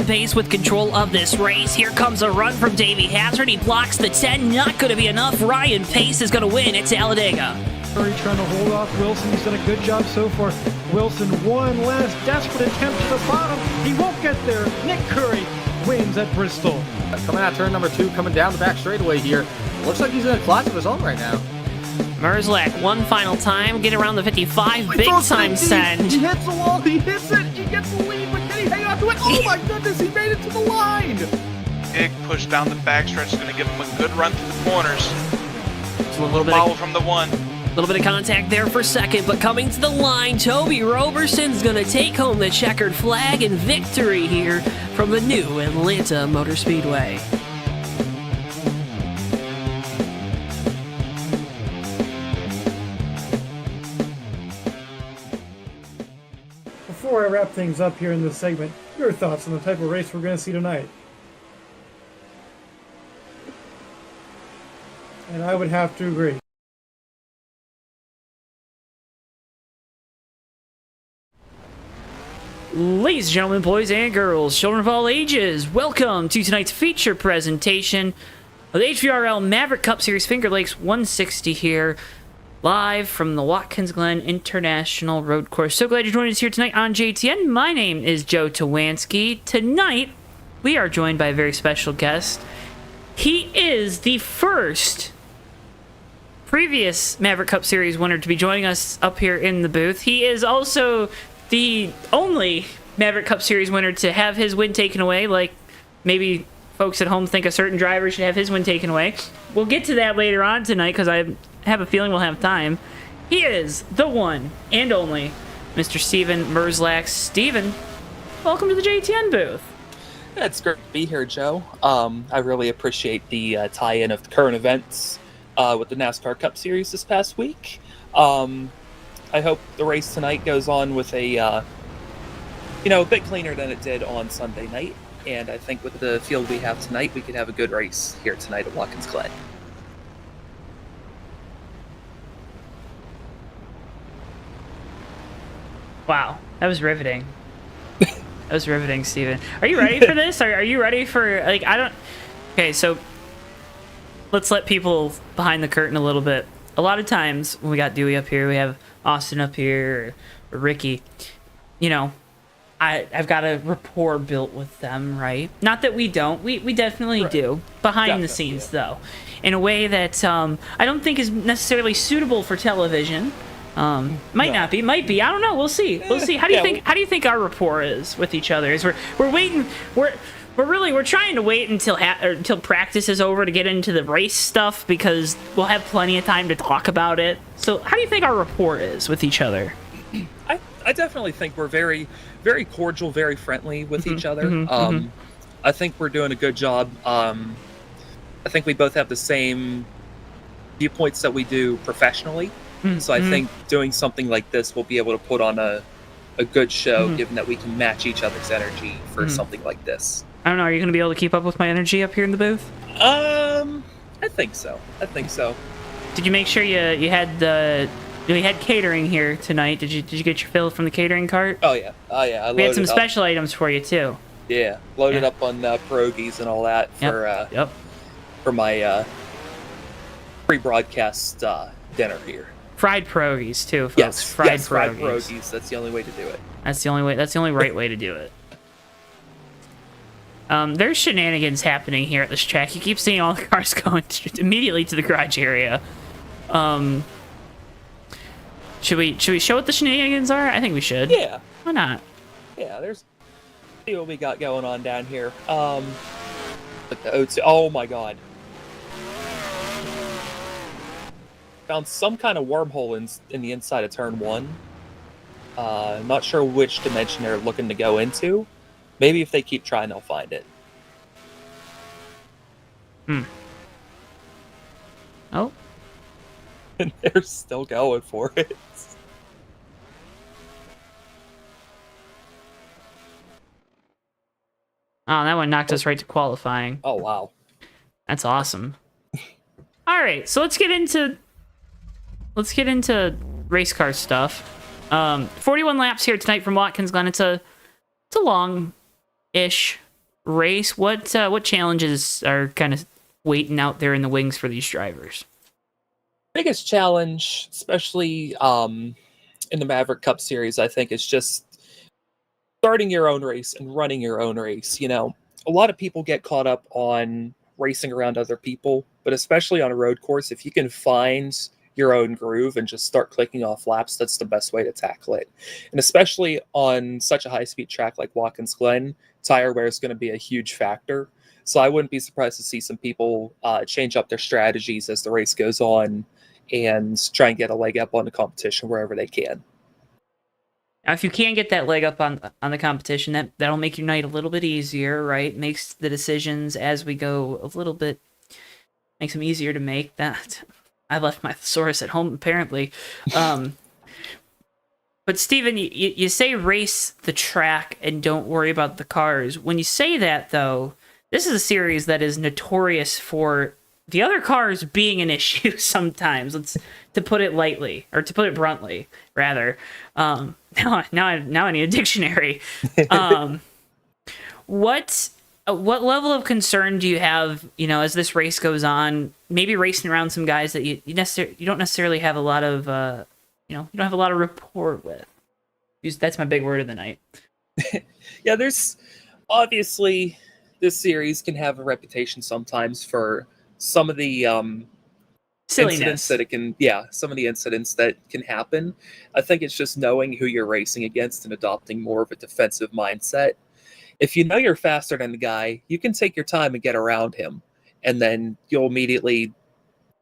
pace with control of this race. Here comes a run from Davey Hazard. He blocks the 10. Not going to be enough. Ryan Pace is going to win at Talladega. Curry trying to hold off Wilson. He's done a good job so far. Wilson, one last desperate attempt to the bottom. He won't get there. Nick Curry wins at Bristol. Coming out turn number 2, coming down the back straightaway here. Looks like he's in a class of his own right now. Merzlak, one final time, get around the 55, big time send. He hits the wall, he hits it, he gets the lead, but can he hang on to it? Oh my goodness, he made it to the line! Big push down the backstretch is going to give him a good run through the corners. A little bit Follow from the 1. A little bit of contact there for second, but coming to the line, Toby Roberson's going to take home the checkered flag and victory here from the new Atlanta Motor Speedway. Before I wrap things up here in this segment, your thoughts on the type of race we're going to see tonight? And I would have to agree. Ladies and gentlemen, boys and girls, children of all ages, welcome to tonight's feature presentation of the HVRL Maverick Cup Series Finger Lakes 160 here, live from the Watkins Glen International Road Course. So glad you joined us here tonight on JTN. My name is JoeTowNetwork. Tonight, we are joined by a very special guest. He is the first previous Maverick Cup Series winner to be joining us up here in the booth. He is also the only Maverick Cup Series winner to have his win taken away, like maybe folks at home think a certain driver should have his win taken away. We'll get to that later on tonight because I have a feeling we'll have time. He is the one and only Mr. Steven Merzlak. Steven, welcome to the JTN booth. It's great to be here, Joe. I really appreciate the tie-in of the current events with the NASCAR Cup Series this past week. I hope the race tonight goes on with a bit cleaner than it did on Sunday night. And I think with the field we have tonight, we could have a good race here tonight at Watkins Glen. Wow, that was riveting. That was riveting, Steven. Are you ready for this? Are you ready for, Okay, so let's let people behind the curtain a little bit. A lot of times when we got Dewey up here, we have Austin up here, or Ricky, I've got a rapport built with them, right? Not that we don't. We definitely do. Behind the scenes, though. In a way that I don't think is necessarily suitable for television. Might not be. Might be. I don't know. We'll see. We'll see. How do you think our rapport is with each other? Is we're waiting. We're trying to wait until practice is over to get into the race stuff because we'll have plenty of time to talk about it. So how do you think our rapport is with each other? I definitely think we're very, very cordial, very friendly with each other. I think we're doing a good job. I think we both have the same viewpoints that we do professionally. So I think doing something like this, we'll be able to put on a good show, given that we can match each other's energy for something like this. I don't know. Are you going to be able to keep up with my energy up here in the booth? I think so. Did you make sure you had we had catering here tonight? Did you get your fill from the catering cart? Oh yeah. We had some special items for you too. Yeah, loaded up on pierogies and all that for my pre-broadcast dinner here. Fried pierogies too, folks. Yes, fried pierogies. That's the only way to do it. That's the only way. That's the only right way to do it. There's shenanigans happening here at this track. You keep seeing all the cars going immediately to the garage area. Should we show what the shenanigans are? I think we should. Yeah. Why not? Yeah. See what we got going on down here. Oh my God. Found some kind of wormhole in the inside of turn 1. Not sure which dimension they're looking to go into. Maybe if they keep trying, they'll find it. Oh. And they're still going for it. Oh, that one knocked us right to qualifying. Oh, wow. That's awesome. All right, so let's get into race car stuff. 41 laps here tonight from Watkins Glen. It's a long-ish race, what challenges are kind of waiting out there in the wings for these drivers? Biggest challenge, especially in the Maverick Cup Series, I think, is just starting your own race and running your own race. You know, a lot of people get caught up on racing around other people, but especially on a road course, if you can find your own groove and just start clicking off laps, that's the best way to tackle it. And especially on such a high-speed track like Watkins Glen, tire wear is going to be a huge factor. So I wouldn't be surprised to see some people change up their strategies as the race goes on and try and get a leg up on the competition wherever they can. Now, if you can get that leg up on the competition, that'll make your night a little bit easier, right? Makes the decisions as we go a little bit, makes them easier to make. That I left my thesaurus at home, apparently. But Steven, you say race the track and don't worry about the cars. When you say that, though, this is a series that is notorious for the other cars being an issue sometimes. To put it lightly, or to put it bluntly, rather. Now I need a dictionary. What level of concern do you have, as this race goes on? Maybe racing around some guys that you don't necessarily have a lot of, you don't have a lot of rapport with. That's my big word of the night. Yeah, there's obviously this series can have a reputation sometimes for some of the incidents that it can, some of the incidents that can happen. I think it's just knowing who you're racing against and adopting more of a defensive mindset. If you know you're faster than the guy, you can take your time and get around him, and then you'll immediately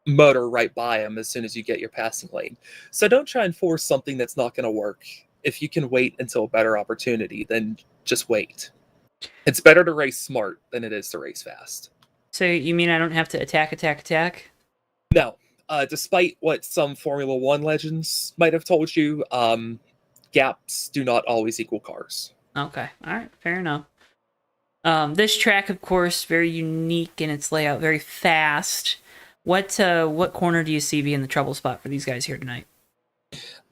motor right by him as soon as you get your passing lane. So don't try and force something that's not going to work. If you can wait until a better opportunity, then just wait. It's better to race smart than it is to race fast. So you mean I don't have to attack? No. Despite what some Formula One legends might have told you, gaps do not always equal cars. Okay. All right. Fair enough. This track, of course, very unique in its layout, very fast. What corner do you see being the trouble spot for these guys here tonight?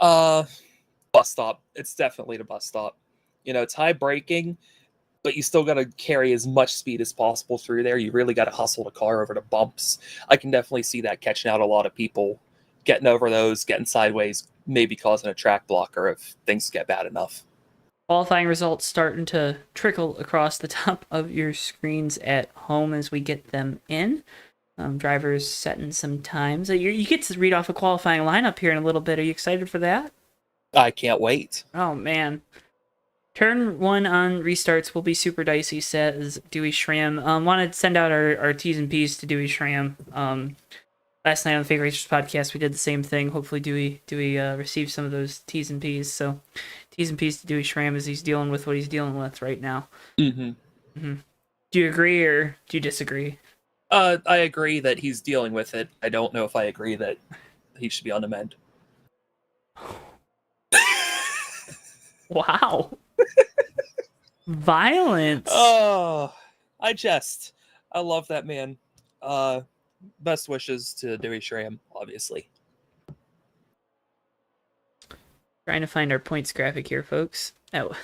Bus stop. It's definitely the bus stop. It's high braking, but you still got to carry as much speed as possible through there. You really got to hustle the car over the bumps. I can definitely see that catching out a lot of people, getting over those, getting sideways, maybe causing a track blocker if things get bad enough. Qualifying results starting to trickle across the top of your screens at home as we get them in. Drivers setting some times. You get to read off a qualifying lineup here in a little bit. Are you excited for that? I can't wait. Oh, man. Turn 1 on restarts will be super dicey, says Dewey Schramm. Want to send out our T's and P's to Dewey Schramm. Last night on the Fake Racers podcast, we did the same thing. Hopefully Dewey received some of those T's and P's. So T's and P's to Dewey Schramm as he's dealing with what he's dealing with right now. Mm-hmm. Mm-hmm. Do you agree or do you disagree? I agree that he's dealing with it. I don't know if I agree that he should be on the mend. Wow. Violence. Oh, I love that man. Best wishes to Dewey Schramm, obviously. Trying to find our points graphic here, folks. Oh.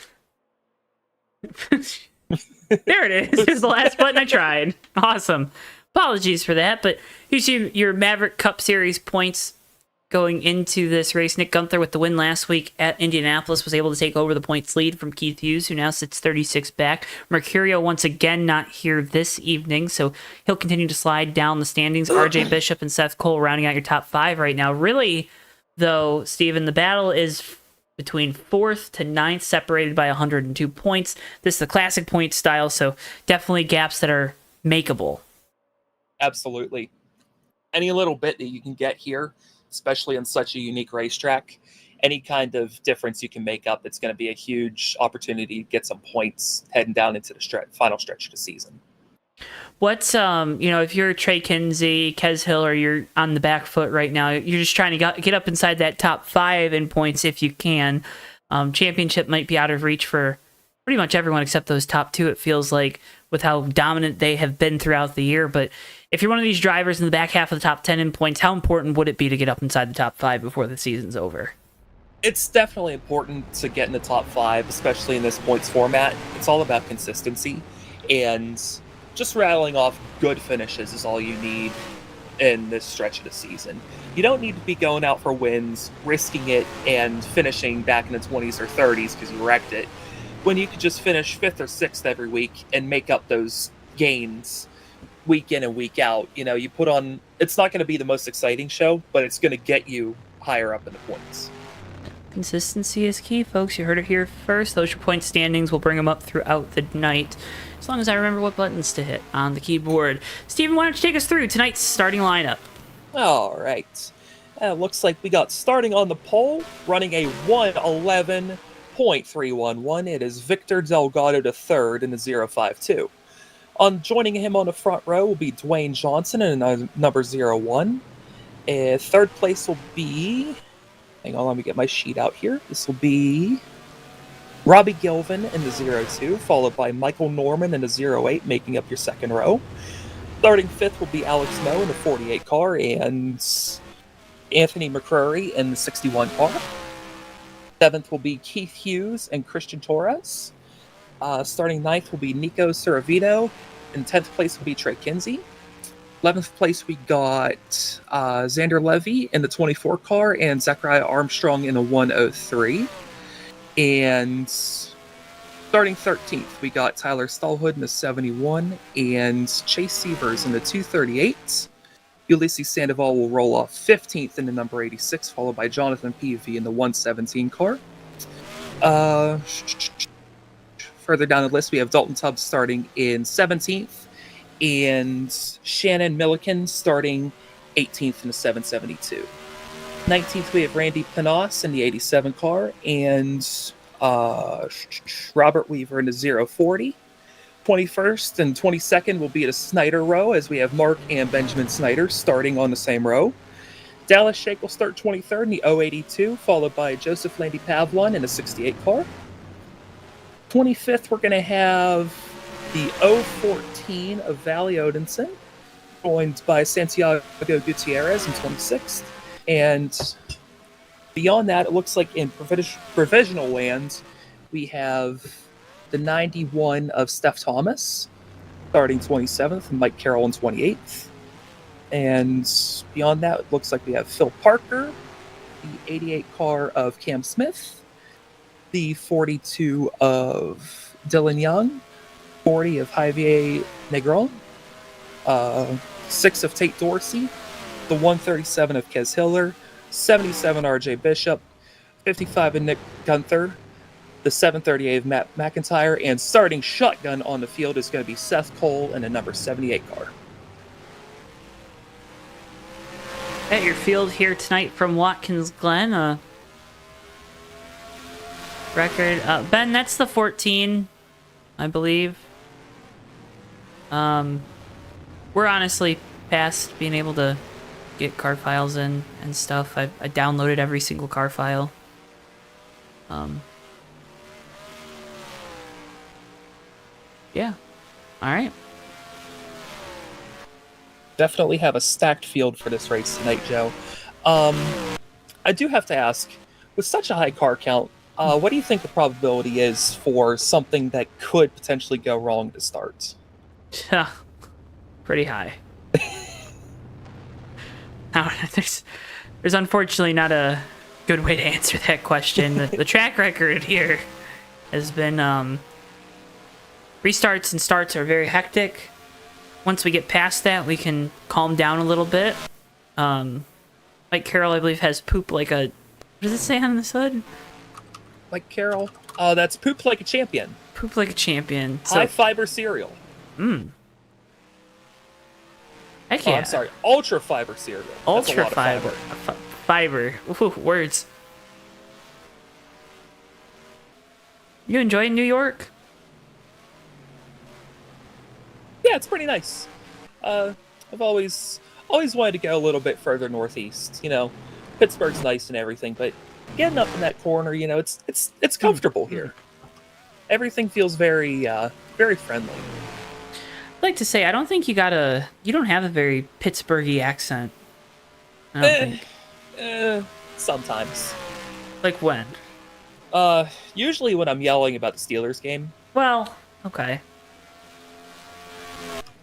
There it is. Here's the last button I tried. Awesome. Apologies for that, but here's your Maverick Cup Series points going into this race. Nick Gunther, with the win last week at Indianapolis, was able to take over the points lead from Keith Hughes, who now sits 36 back. Mercurio, once again, not here this evening, so he'll continue to slide down the standings. RJ Bishop and Seth Cole rounding out your top 5 right now. Really, though, Steven, the battle is between 4th to 9th, separated by 102 points. This is the classic point style, so definitely gaps that are makeable. Absolutely. Any little bit that you can get here, especially on such a unique racetrack, any kind of difference you can make up, it's going to be a huge opportunity to get some points heading down into the final stretch of the season. What's, if you're Trey Kinsey, Kez Hill, or you're on the back foot right now, you're just trying to get up inside that top 5 in points if you can. Championship might be out of reach for pretty much everyone except those top 2, it feels like, with how dominant they have been throughout the year. But if you're one of these drivers in the back half of the top 10 in points, how important would it be to get up inside the top 5 before the season's over? It's definitely important to get in the top 5, especially in this points format. It's all about consistency. And just rattling off good finishes is all you need in this stretch of the season. You don't need to be going out for wins, risking it, and finishing back in the 20s or 30s because you wrecked it, when you could just finish 5th or 6th every week and make up those gains week in and week out. You know, you put on, it's not going to be the most exciting show, but it's going to get you higher up in the points. Consistency is key, folks. You heard it here first. Those are point standings. We'll bring them up throughout the night, as long as I remember what buttons to hit on the keyboard. Steven, why don't you take us through tonight's starting lineup? All right. Looks like we got starting on the pole, running a 1:11.311. It is Victor Delgado III in the 052. Joining him on the front row will be Dwayne Johnson in number 01. Third place will be... Hang on, let me get my sheet out here. This will be Robbie Gilvin in the 02, followed by Michael Norman in the 08, making up your second row. Starting fifth will be Alex Moe in the 48 car, and Anthony McCrory in the 61 car. Seventh will be Keith Hughes and Christian Torres. Starting ninth will be Nico Suravito. In 10th place will be Trey Kinsey. 11th place we got Xander Levy in the 24 car and Zachariah Armstrong in the 103. And starting 13th, we got Tyler Stallhood in the 71 and Chase Severs in the 238. Ulysses Sandoval will roll off 15th in the number 86, followed by Jonathan Peavy in the 117 car. Further down the list, we have Dalton Tubbs starting in 17th and Shannon Milliken starting 18th in the 772. 19th, we have Randy Panos in the 87 car and Robert Weaver in the 040. 21st and 22nd will be at a Snyder row, as we have Mark and Benjamin Snyder starting on the same row. Dallas Shake will start 23rd in the 082, followed by Joseph Landy Pavlon in the 68 car. 25th, we're going to have the 014 of Valley Odinson, joined by Santiago Gutierrez in 26th. And beyond that, it looks like in provisional lands, we have the 91 of Steph Thomas, starting 27th, and Mike Carroll in 28th. And beyond that, it looks like we have Phil Parker, the 88 car of Cam Smith, the 42 of Dylan Young, 40 of Javier Negron, 6 of Tate Dorsey, the 137 of Kez Hiller, 77 RJ Bishop, 55 of Nick Gunther, the 738 of Matt McIntyre, and starting shotgun on the field is going to be Seth Cole in the number 78 car. At your field here tonight from Watkins Glen, record. Ben, that's the 14, I believe. We're honestly past being able to get car files in and stuff. I downloaded every single car file. Yeah. All right. Definitely have a stacked field for this race tonight, Joe. I do have to ask, with such a high car count, what do you think the probability is for something that could potentially go wrong at the start? Pretty high. Now, there's unfortunately not a good way to answer that question. The track record here has been restarts and starts are very hectic. Once we get past that, we can calm down a little bit. Mike Carroll, I believe, has poop like a... What does it say on the hood? Mike Carroll? That's poop like a champion. Poop like a champion. High fiber cereal. Heck yeah. I'm sorry, ultra fiber cereal. Ultra fiber. Fiber. Ooh, words. You enjoying New York? Yeah, it's pretty nice. I've always wanted to go a little bit further northeast. You know, Pittsburgh's nice and everything, but getting up in that corner, you know, it's comfortable here. Everything feels very very friendly. I'd like to say I don't think you don't have a very Pittsburghy accent. I don't think. Sometimes. Like when? Usually when I'm yelling about the Steelers game. Well, okay.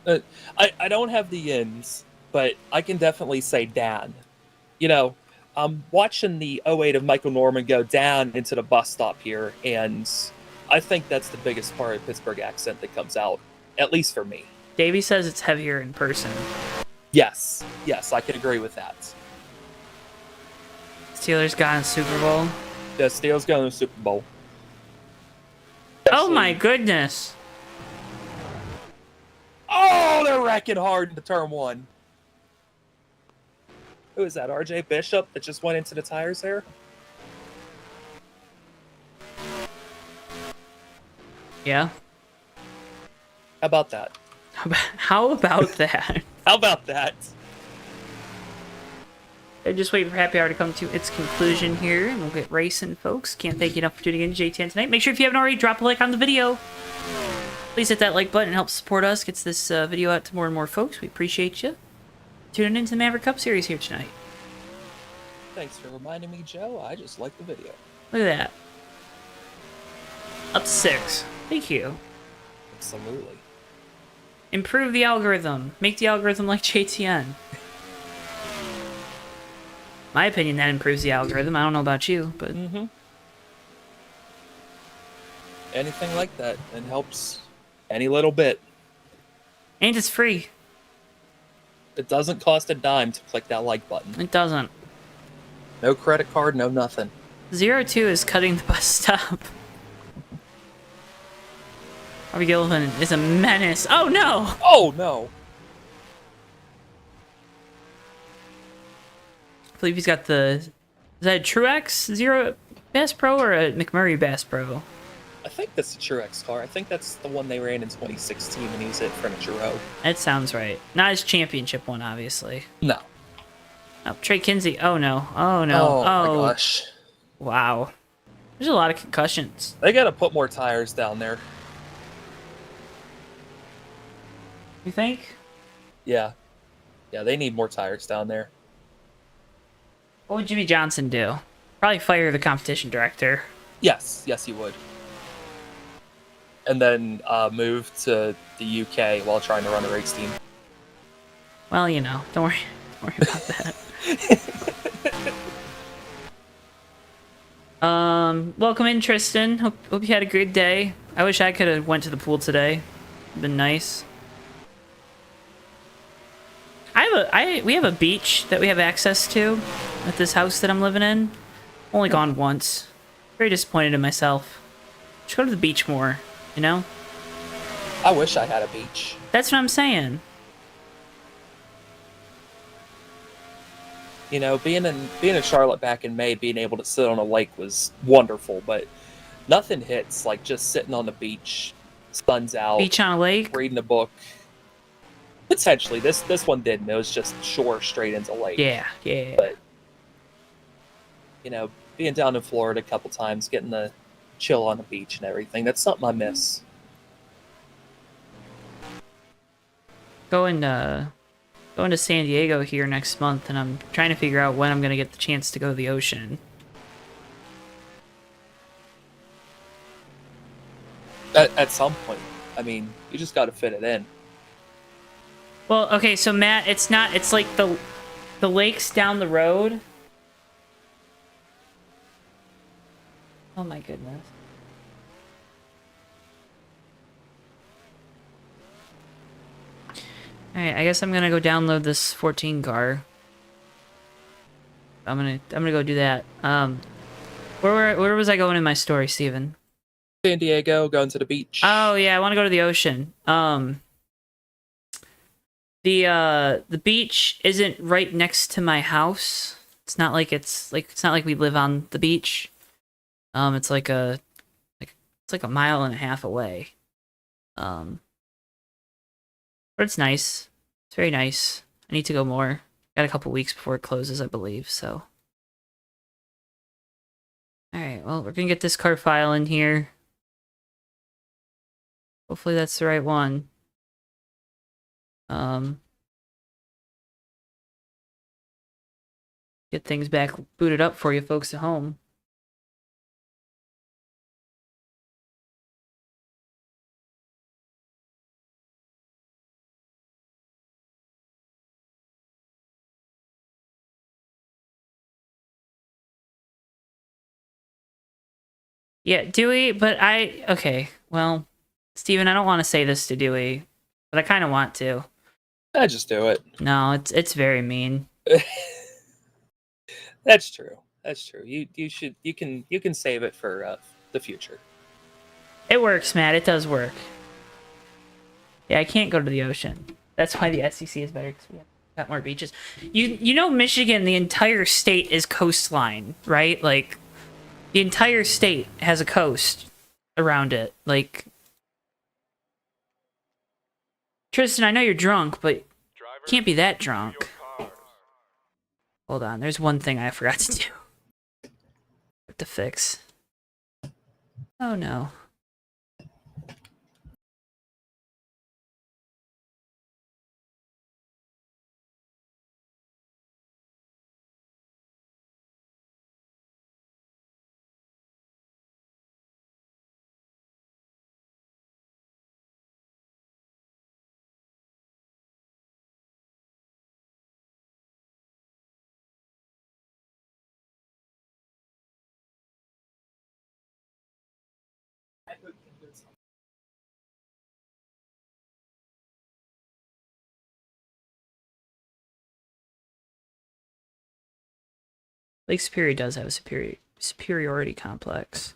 I don't have the ins, but I can definitely say Dan. You know, I'm watching the '08 of Michael Norman go down into the bus stop here, and I think that's the biggest part of Pittsburgh accent that comes out, at least for me. Davey says it's heavier in person. Yes, I can agree with that. Steelers got in Super Bowl. The Steelers going to the Super Bowl. Oh my goodness. Oh, they're wrecking hard into turn one. Who is that? RJ Bishop that just went into the tires there? Yeah. How about that? How about that? How about that? I'm just waiting for Happy Hour to come to its conclusion here, and we'll get racing, folks. Can't thank you enough for tuning in to JTN tonight. Make sure if you haven't already, drop a like on the video. Please hit that like button and help support us. Gets this video out to more and more folks. We appreciate you tuning into the Maverick Cup Series here tonight. Thanks for reminding me, Joe. I just like the video. Look at that. Up to 6. Thank you. Absolutely. Improve the algorithm. Make the algorithm like JTN. My opinion, that improves the algorithm. I don't know about you, but... Anything like that, and helps any little bit. And it's free. It doesn't cost a dime to click that like button. It doesn't. No credit card, no nothing. 02 is cutting the bus stop. Harvey Gillivan is a menace. Oh no! Oh no! I believe he's got the... Is that a Truex Zero Bass Pro or a McMurray Bass Pro? I think that's the Truex car. I think that's the one they ran in 2016 when he was at Furniture Row. That sounds right. Not his championship one, obviously. No. Oh, Trey Kinsey. Oh no. Oh no. Oh my gosh. Wow. There's a lot of concussions. They gotta put more tires down there. You think? Yeah. Yeah, they need more tires down there. What would Jimmy Johnson do? Probably fire the competition director. Yes, he would. And then move to the UK while trying to run a race team. Well, you know, don't worry about that. Welcome in, Tristan. Hope you had a good day. I wish I could have went to the pool today. It'd been nice. We have a beach that we have access to at this house that I'm living in. Only gone once. Very disappointed in myself. Should go to the beach more, you know? I wish I had a beach. That's what I'm saying. You know, being in Charlotte back in May, being able to sit on a lake was wonderful, but nothing hits like just sitting on the beach, sun's out, Beach on a lake? reading a book. Potentially, this one didn't. It was just shore straight into lake. Yeah. But you know, being down in Florida a couple times, getting the chill on the beach and everything—that's something I miss. Going to San Diego here next month, and I'm trying to figure out when I'm gonna get the chance to go to the ocean. At some point, I mean, you just got to fit it in. Well, okay, so Matt, it's like the lake's down the road. Oh my goodness. Alright, I guess I'm gonna go download this 14 car. I'm gonna go do that. Where was I going in my story, Steven? San Diego, going to the beach. Oh yeah, I want to go to the ocean. The beach isn't right next to my house. It's not like we live on the beach. It's like a mile and a half away. But it's nice. It's very nice. I need to go more. Got a couple weeks before it closes, I believe, so. Alright, well, we're gonna get this car file in here. Hopefully that's the right one. Get things back booted up for you folks at home. Yeah, Dewey, but okay, well, Steven, I don't want to say this to Dewey, but I kind of want to. I just do it. No, it's very mean. That's true. That's true. You can save it for the future. It works, Matt. It does work. Yeah, I can't go to the ocean. That's why the SEC is better, because we have got more beaches. You know, Michigan, the entire state is coastline, right? Like, the entire state has a coast around it. Like, Tristan, I know you're drunk, but you can't be that drunk. Hold on, there's one thing I forgot to do. To fix. Oh no. Lake Superior does have a superiority complex.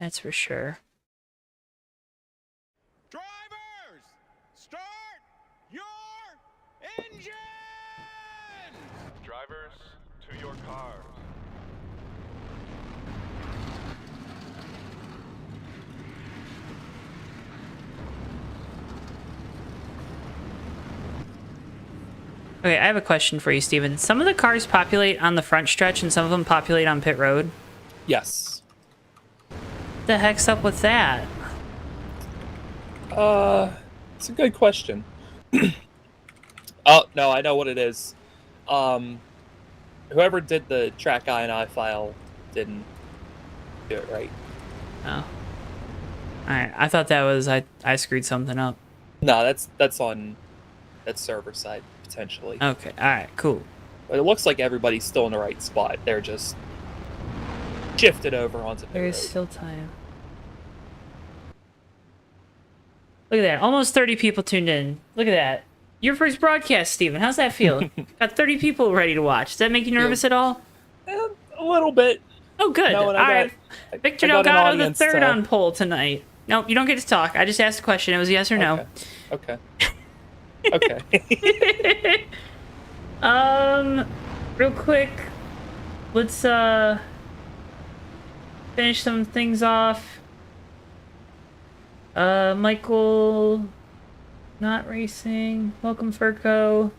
That's for sure. Drivers, start your engines! Drivers, to your cars. Okay, I have a question for you, Steven. Some of the cars populate on the front stretch and some of them populate on pit road. Yes. What the heck's up with that? It's a good question. Oh, no, I know what it is. Whoever did the track INI file didn't do it right. Oh. Alright, I thought that was I screwed something up. No, that's on that server side, potentially. Okay, alright, cool. But it looks like everybody's still in the right spot. They're just shifted over onto pit There is road. still time. Look at that. Almost 30 people tuned in. Look at that. Your first broadcast, Steven. How's that feel? Got 30 people ready to watch. Does that make you nervous at all? A little bit. Oh, good. No, All right. Victor I got an Delgado, the audience, third on poll tonight. Nope, you don't get to talk. I just asked a question. It was yes or no. Okay. Okay. Real quick, let's finish some things off. Michael, not racing. Welcome, Furco.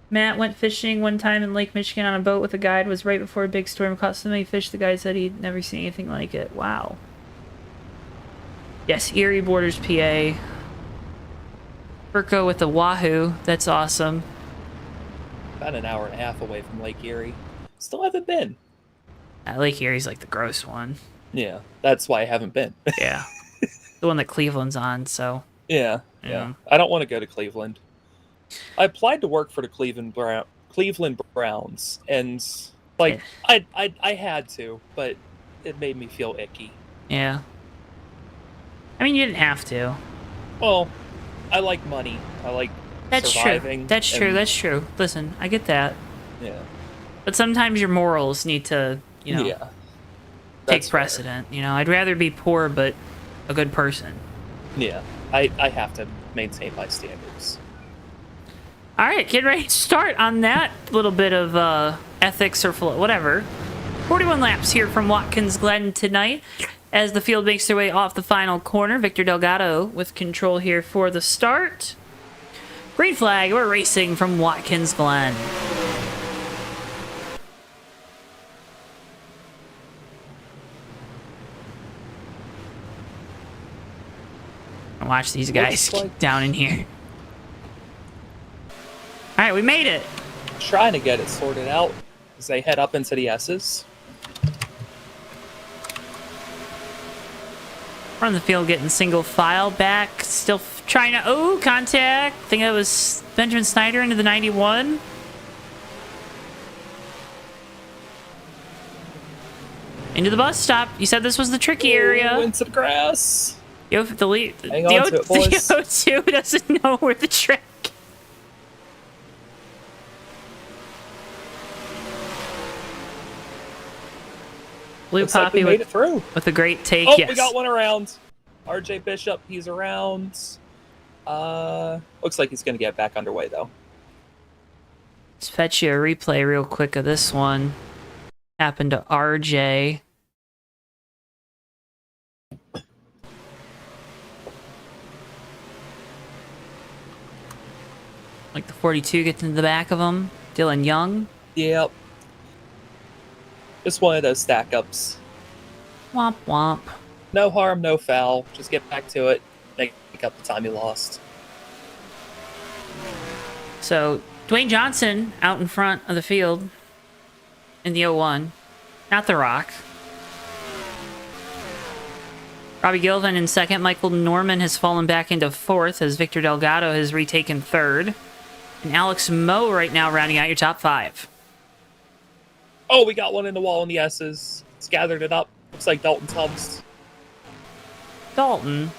Matt went fishing one time in Lake Michigan on a boat with a guide. Was right before a big storm caught so many fish. The guide said he'd never seen anything like it. Wow. Yes, Erie borders PA. Furco with the Wahoo. That's awesome. About an hour and a half away from Lake Erie. Still haven't been. Lake Erie's like the gross one. Yeah, that's why I haven't been. Yeah. The one that Cleveland's on, so. Yeah. I don't want to go to Cleveland. I applied to work for the Cleveland Browns, and like I had to, but it made me feel icky. Yeah. I mean, you didn't have to. Well, I like money. I like surviving. That's true. That's true. Listen, I get that. Yeah. But sometimes your morals need to, Yeah. take That's precedent. You know, I'd rather be poor but a good person. Yeah. I have to maintain my standards. All right, get ready to start on that little bit of ethics or whatever. 41 laps here from Watkins Glen tonight as the field makes their way off the final corner. Victor Delgado with control here for the start. Green flag, we're racing from Watkins Glen. Watch these guys Looks like- down in here. All right, we made it. Trying to get it sorted out as they head up into the S's. We're on the field getting single file back. Still trying to... contact. I think that was Benjamin Snyder into the 91. Into the bus stop. You said this was the tricky area. Into the grass. Yo, the Hang on to it, boys. The O2 doesn't know where the trick. Blue Looks like Poppy we made it through. with a great take. Oh, yes. we got one around. RJ Bishop, he's around. Looks like he's going to get back underway, though. Let's fetch you a replay real quick of this one. Happened to RJ. Like the 42 gets into the back of him. Dylan Young. Yep. Just one of those stack-ups. Womp womp. No harm, no foul. Just get back to it. Make up the time you lost. So, Dwayne Johnson out in front of the field in the 01. Not The Rock. Robbie Gilvin in second. Michael Norman has fallen back into fourth as Victor Delgado has retaken third. And Alex Moe right now rounding out your top five. Oh, we got one in the wall in the S's. It's gathered it up. Looks like Dalton Tubbs. Dalton.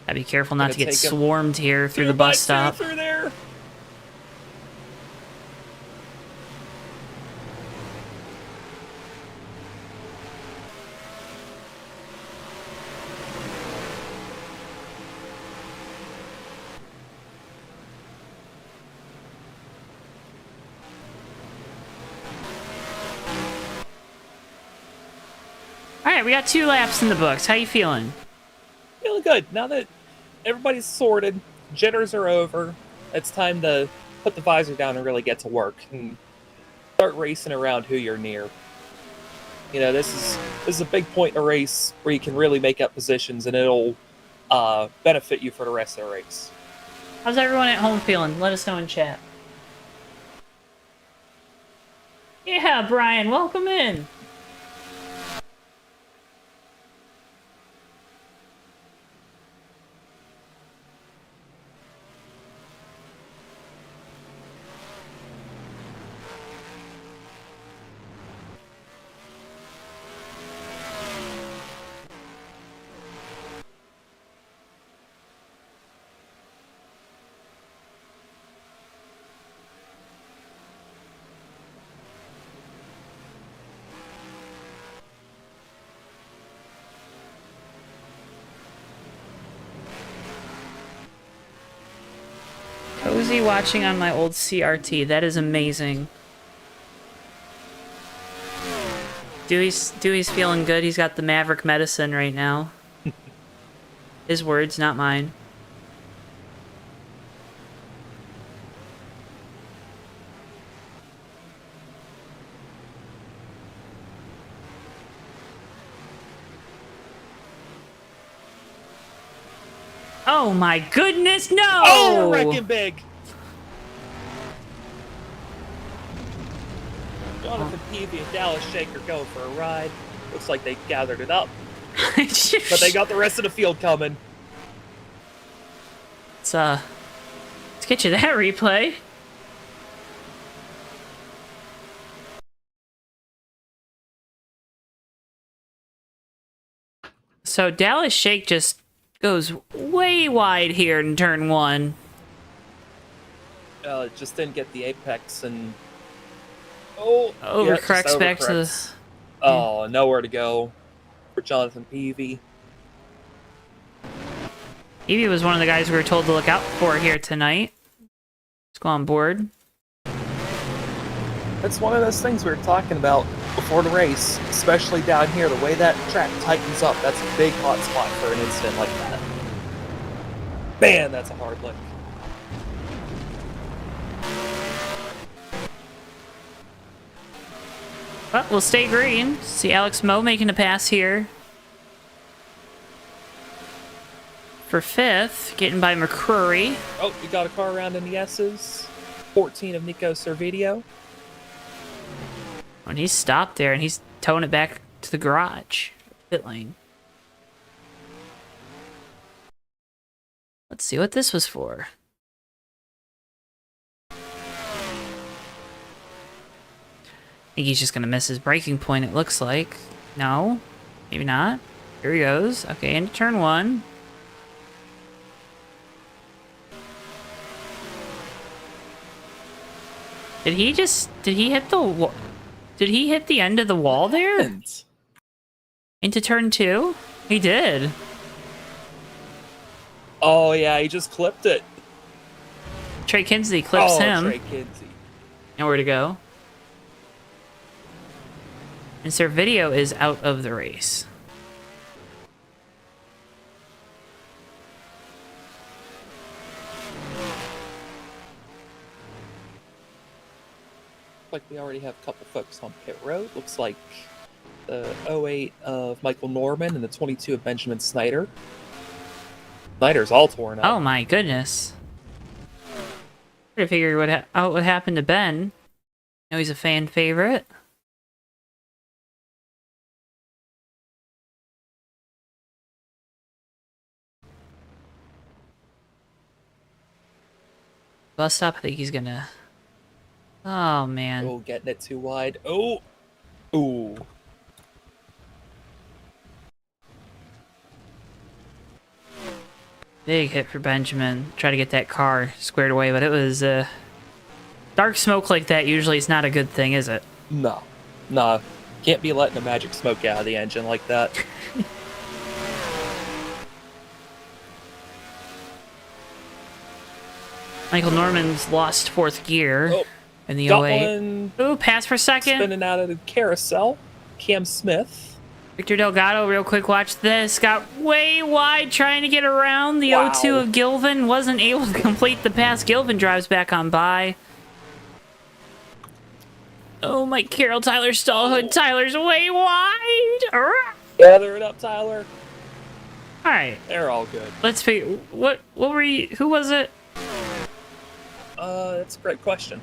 Gotta be careful not to get swarmed here through the bus stop. Through there. All right, we got 2 laps in the books. How you feeling? Feeling good. Now that everybody's sorted, jitters are over, it's time to put the visor down and really get to work and start racing around who you're near. You know, this is a big point in a race where you can really make up positions, and it'll benefit you for the rest of the race. How's everyone at home feeling? Let us know in chat. Yeah, Brian, welcome in. Cozy watching on my old CRT. That is amazing. Dewey's feeling good. He's got the Maverick medicine right now. His words, not mine. Oh my goodness, no! Oh, wrecking big! Jonathan Peavy and Dallas Shaker going for a ride. Looks like they gathered it up. But they got the rest of the field coming. Let's get you that replay. So Dallas Shake just goes way wide here in turn 1. Just didn't get the apex and overcorrects back to the. Oh, nowhere to go for Jonathan Peavy. Peavy was one of the guys we were told to look out for here tonight. Let's go on board. That's one of those things we were talking about before the race, especially down here. The way that track tightens up, that's a big hot spot for an incident like that. Man, that's a hard lick. Well, we'll stay green. See Alex Moe making a pass here. For 5th, getting by McCrory. Oh, we got a car around in the S's. 14 of Nico Servideo. When he's stopped there and he's towing it back to the garage. Pit lane. Let's see what this was for. think he's just gonna miss his braking point, it looks like. No, maybe not. Here he goes. Okay, into turn 1. Did he hit the end of the wall there? Into turn 2? He did. Oh, yeah, he just clipped it. Trey Kinsey clips him. Trey Kinsey. Nowhere to go. Insert video is out of the race. Like we already have a couple folks on pit road. Looks like the 08 of Michael Norman and the 22 of Benjamin Snyder. Snyder's all torn up. Oh my goodness. I figured out what happened to Ben. I know he's a fan favorite. Bus stop, I think he's gonna... Oh, man. Oh, getting it too wide. Oh! Ooh. Big hit for Benjamin. Try to get that car squared away, but it was, dark smoke like that usually is not a good thing, is it? No. Nah. Can't be letting the magic smoke out of the engine like that. Michael Norman's lost 4th gear in the Got 08. one Ooh, pass for second. spinning out of the carousel. Cam Smith. Victor Delgado, real quick, watch this. Got way wide trying to get around the Wow. 02 of Gilvin. Wasn't able to complete the pass. Gilvin drives back on by. Oh, Mike Carroll, Tyler Stallhood. Tyler's way wide. Gather it up, Tyler. All right, They're all good. let's figure. What were you? Who was it? That's a great question.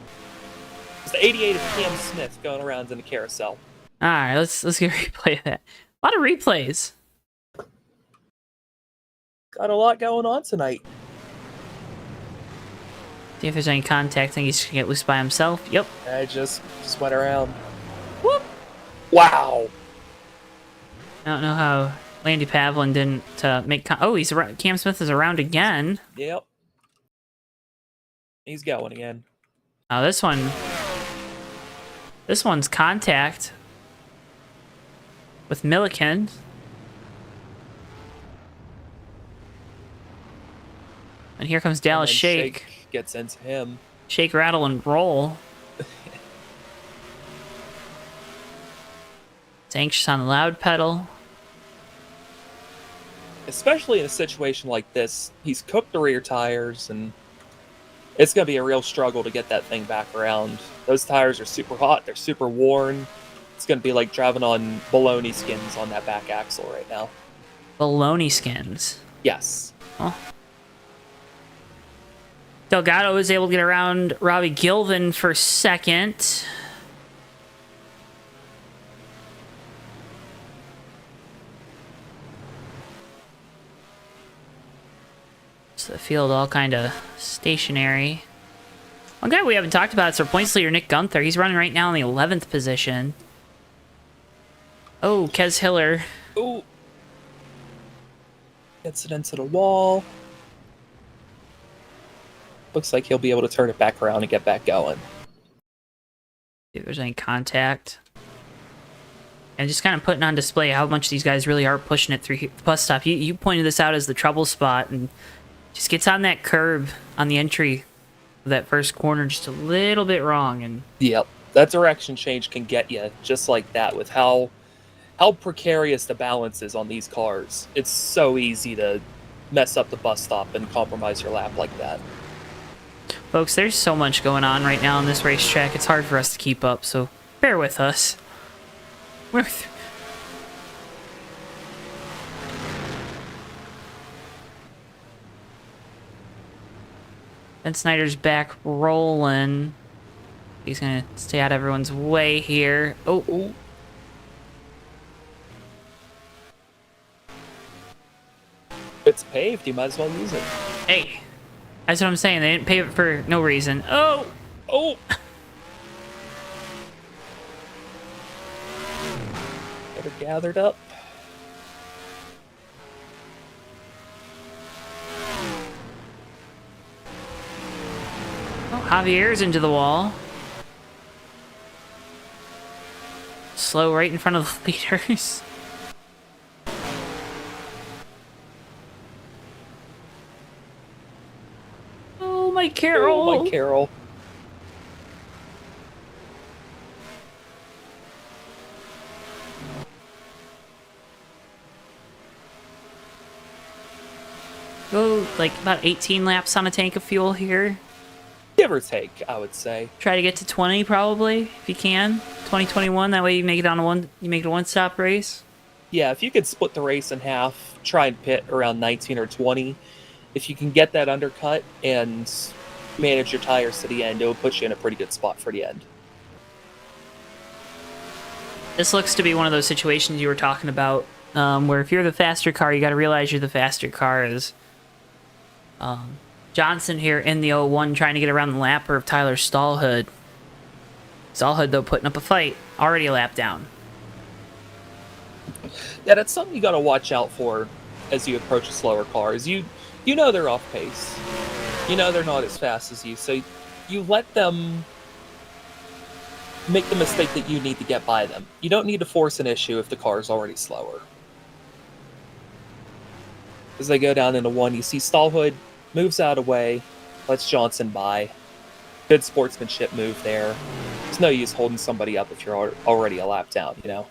It's the 88 of Cam Smith going around in the carousel. All right, let's get a replay of that. A lot of replays. Got a lot going on tonight. See if there's any contact. Think he's gonna get loose by himself. Yep. I just went around. Whoop! Wow! I don't know how Landy Pavlin didn't make. Oh, he's around. Cam Smith is around again. Yep. He's going again. Oh, this one's contact with Milliken. And here comes Dallas And then Shake. gets into him. Shake, rattle, and roll. It's anxious on the loud pedal. Especially in a situation like this, he's cooked the rear tires, and it's going to be a real struggle to get that thing back around. Those tires are super hot. They're super worn. It's going to be like driving on bologna skins on that back axle right now. Baloney skins. Yes. Oh. Delgado was able to get around Robbie Gilvin for second. So the field all kind of stationary. One guy we haven't talked about is our points leader, Nick Gunther. He's running right now in the 11th position. Oh, Kez Hiller. Ooh. Gets it into the wall. Looks like he'll be able to turn it back around and get back going. See if there's any contact. And just kind of putting on display how much these guys really are pushing it through the bus stop. You pointed this out as the trouble spot, and just gets on that curb on the entry of that first corner just a little bit wrong. And Yep. That direction change can get you just like that with how precarious the balance is on these cars. It's so easy to mess up the bus stop and compromise your lap like that. folks, there's so much going on right now on this racetrack. It's hard for us to keep up, so bear with us. Ben Snyder's back rolling. He's gonna stay out of everyone's way here. Oh. It's paved, you might as well use it. Hey, that's what I'm saying. They didn't pave it for no reason. Oh! Oh! Get her gathered up. Oh, Javier's into the wall. Slow right in front of the leaders. Oh, my Carol. Oh, my Carol. Go like about 18 laps on a tank of fuel here. Give or take, I would say. Try to get to 20 probably if you can. 2021. That way you make it on you make it a one-stop race. Yeah, if you could split the race in half, try and pit around 19 or 20. If you can get that undercut and manage your tires to the end, it will put you in a pretty good spot for the end. This looks to be one of those situations you were talking about, where if you're the faster car, you got to realize you're the faster car. Is Johnson here in the 01 trying to get around the lapper of Tyler Stallhood. Stallhood, though, putting up a fight. Already a lap down. Yeah, that's something you got to watch out for as you approach the slower cars. You know they're off pace. You know they're not as fast as you, so you let them make the mistake that you need to get by them. You don't need to force an issue if the car is already slower. As they go down into one, you see Stallhood moves out of the way, lets Johnson by. Good sportsmanship move there. There's no use holding somebody up if you're already a lap down, you know?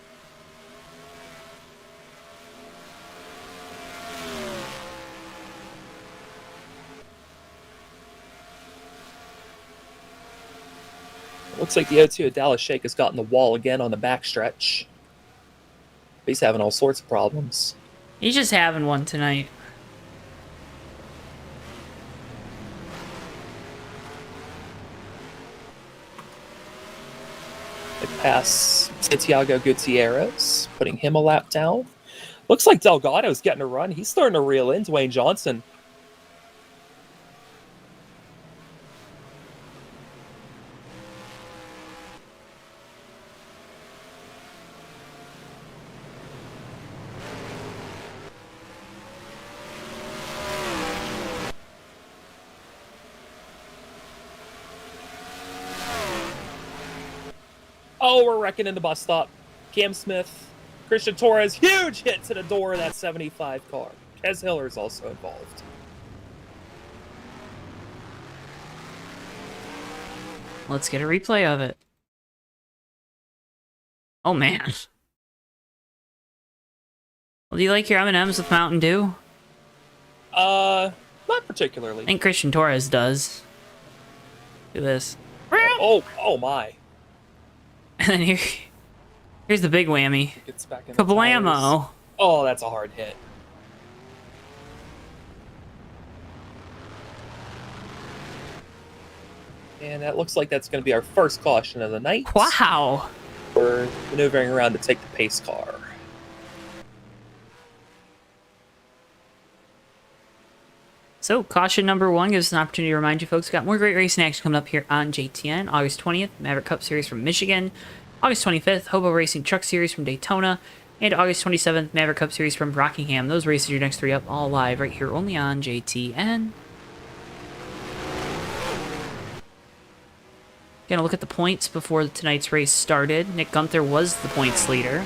Looks like the O2 at Dallas Shake has gotten the wall again on the backstretch. He's having all sorts of problems. He's just having one tonight. They pass Santiago Gutierrez, putting him a lap down. Looks like Delgado's getting a run. He's starting to reel in Dwayne Johnson. Oh, we're wrecking in the bus stop. Cam Smith, Christian Torres, huge hit to the door of that 75 car. Kez Hiller's also involved. Let's get a replay of it. Oh, man. Well, do you like your M&Ms with Mountain Dew? Not particularly. I think Christian Torres does. Do this. Oh my. And then here's the big whammy. Gets back in the Kablamo. tires. Oh, that's a hard hit. And that looks like that's going to be our first caution of the night. Wow. We're maneuvering around to take the pace car. So, caution number 1 gives us an opportunity to remind you folks, we've got more great racing action coming up here on JTN. August 20th, Maverick Cup Series from Michigan. August 25th, Hobo Racing Truck Series from Daytona. And August 27th, Maverick Cup Series from Rockingham. Those races are your next 3 up, all live right here only on JTN. Gonna look at the points before tonight's race started. Nick Gunther was the points leader.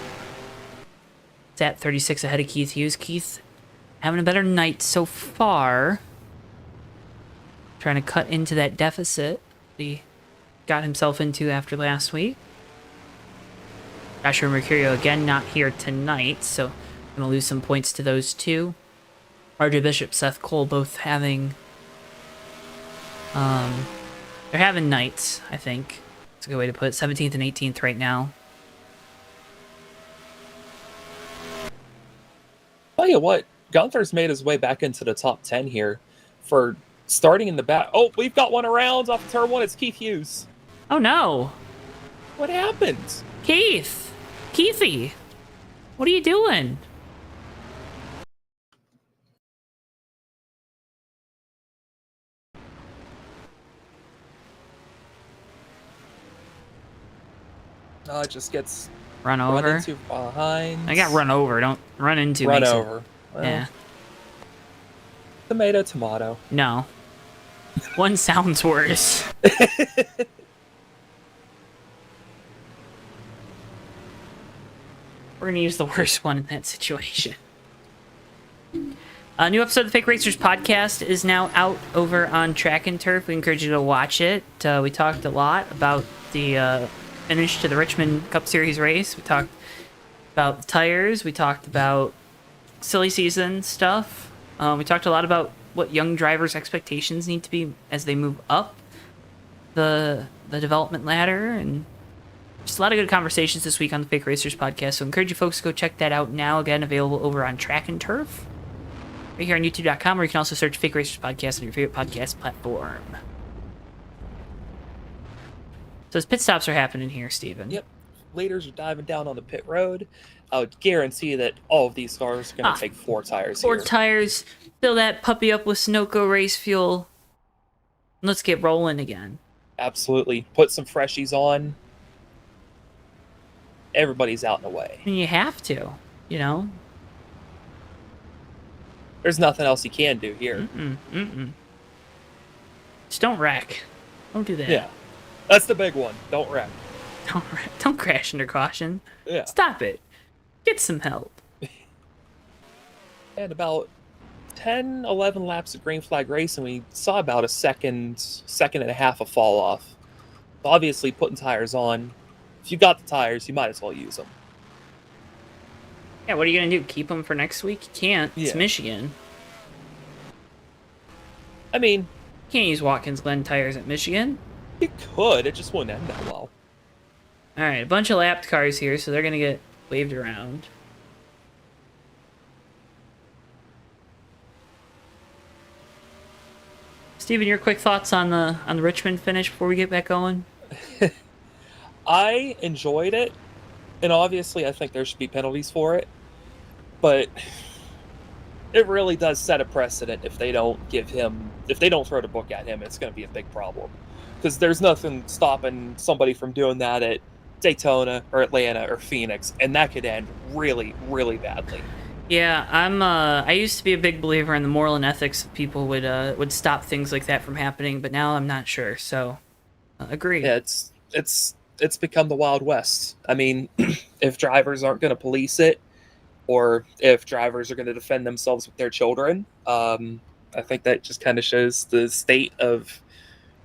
It's at 36 ahead of Keith Hughes. Keith having a better night so far. Trying to cut into that deficit he got himself into after last week. Joshua Mercurio again not here tonight, so gonna lose some points to those two. RJ Bishop, Seth Cole both having they're having nights, I think. That's a good way to put it. 17th and 18th right now. Tell you what, Gunther's made his way back into the top 10 here for starting in the back. Oh, we've got one around off of turn 1. It's Keith Hughes. Oh no. What happened? Keithy, what are you doing? It just gets Run Run over. into behind. I got run over. Don't run into. Run makes it- over. Well, Yeah. Tomato, tomato. No. One sounds worse. We're gonna use the worst one in that situation. A new episode of the Fake Racers podcast is now out over on Track and Turf. We encourage you to watch it. We talked a lot about the finish to the Richmond Cup Series race. We talked about the tires. We talked about silly season stuff. We talked a lot about what young drivers' expectations need to be as they move up the development ladder, and just a lot of good conversations this week on the Fake Racers podcast. So I encourage you folks to go check that out now. Again, available over on Track and Turf, right here on YouTube.com, where you can also search Fake Racers podcast on your favorite podcast platform. So as pit stops are happening here, Steven. Yep. Leaders are diving down on the pit road. I would guarantee that all of these cars are going to take 4 tires Four here. tires. Fill that puppy up with Sunoco race fuel. And let's get rolling again. Absolutely. Put some freshies on. Everybody's out and away. I mean, you have to, you know? There's nothing else you can do here. Just don't wreck. Don't do that. Yeah. That's the big one. Don't wreck. Don't wreck. Don't crash under caution. Yeah. Stop it. Get some help. And about 10, 11 laps of green flag racing, we saw about a second and a half of fall off. Obviously, putting tires on. If you got the tires, you might as well use them. Yeah, what are you going to do? Keep them for next week? You can't. It's Yeah. Michigan. I mean, You can't use Watkins Glen tires at Michigan. you could. It just wouldn't end that well. All right, a bunch of lapped cars here, so they're going to get waved around. Steven, your quick thoughts on the Richmond finish before we get back going? I enjoyed it, and obviously I think there should be penalties for it, but it really does set a precedent if they don't throw the book at him. It's going to be a big problem, because there's nothing stopping somebody from doing that at Daytona or Atlanta or Phoenix, and that could end really, really badly. Yeah, I used to be a big believer in the moral and ethics of people would stop things like that from happening, but now I'm not sure. So, agree. Yeah, it's become the Wild West. I mean, if drivers aren't going to police it, or if drivers are going to defend themselves with their children, I think that just kind of shows the state of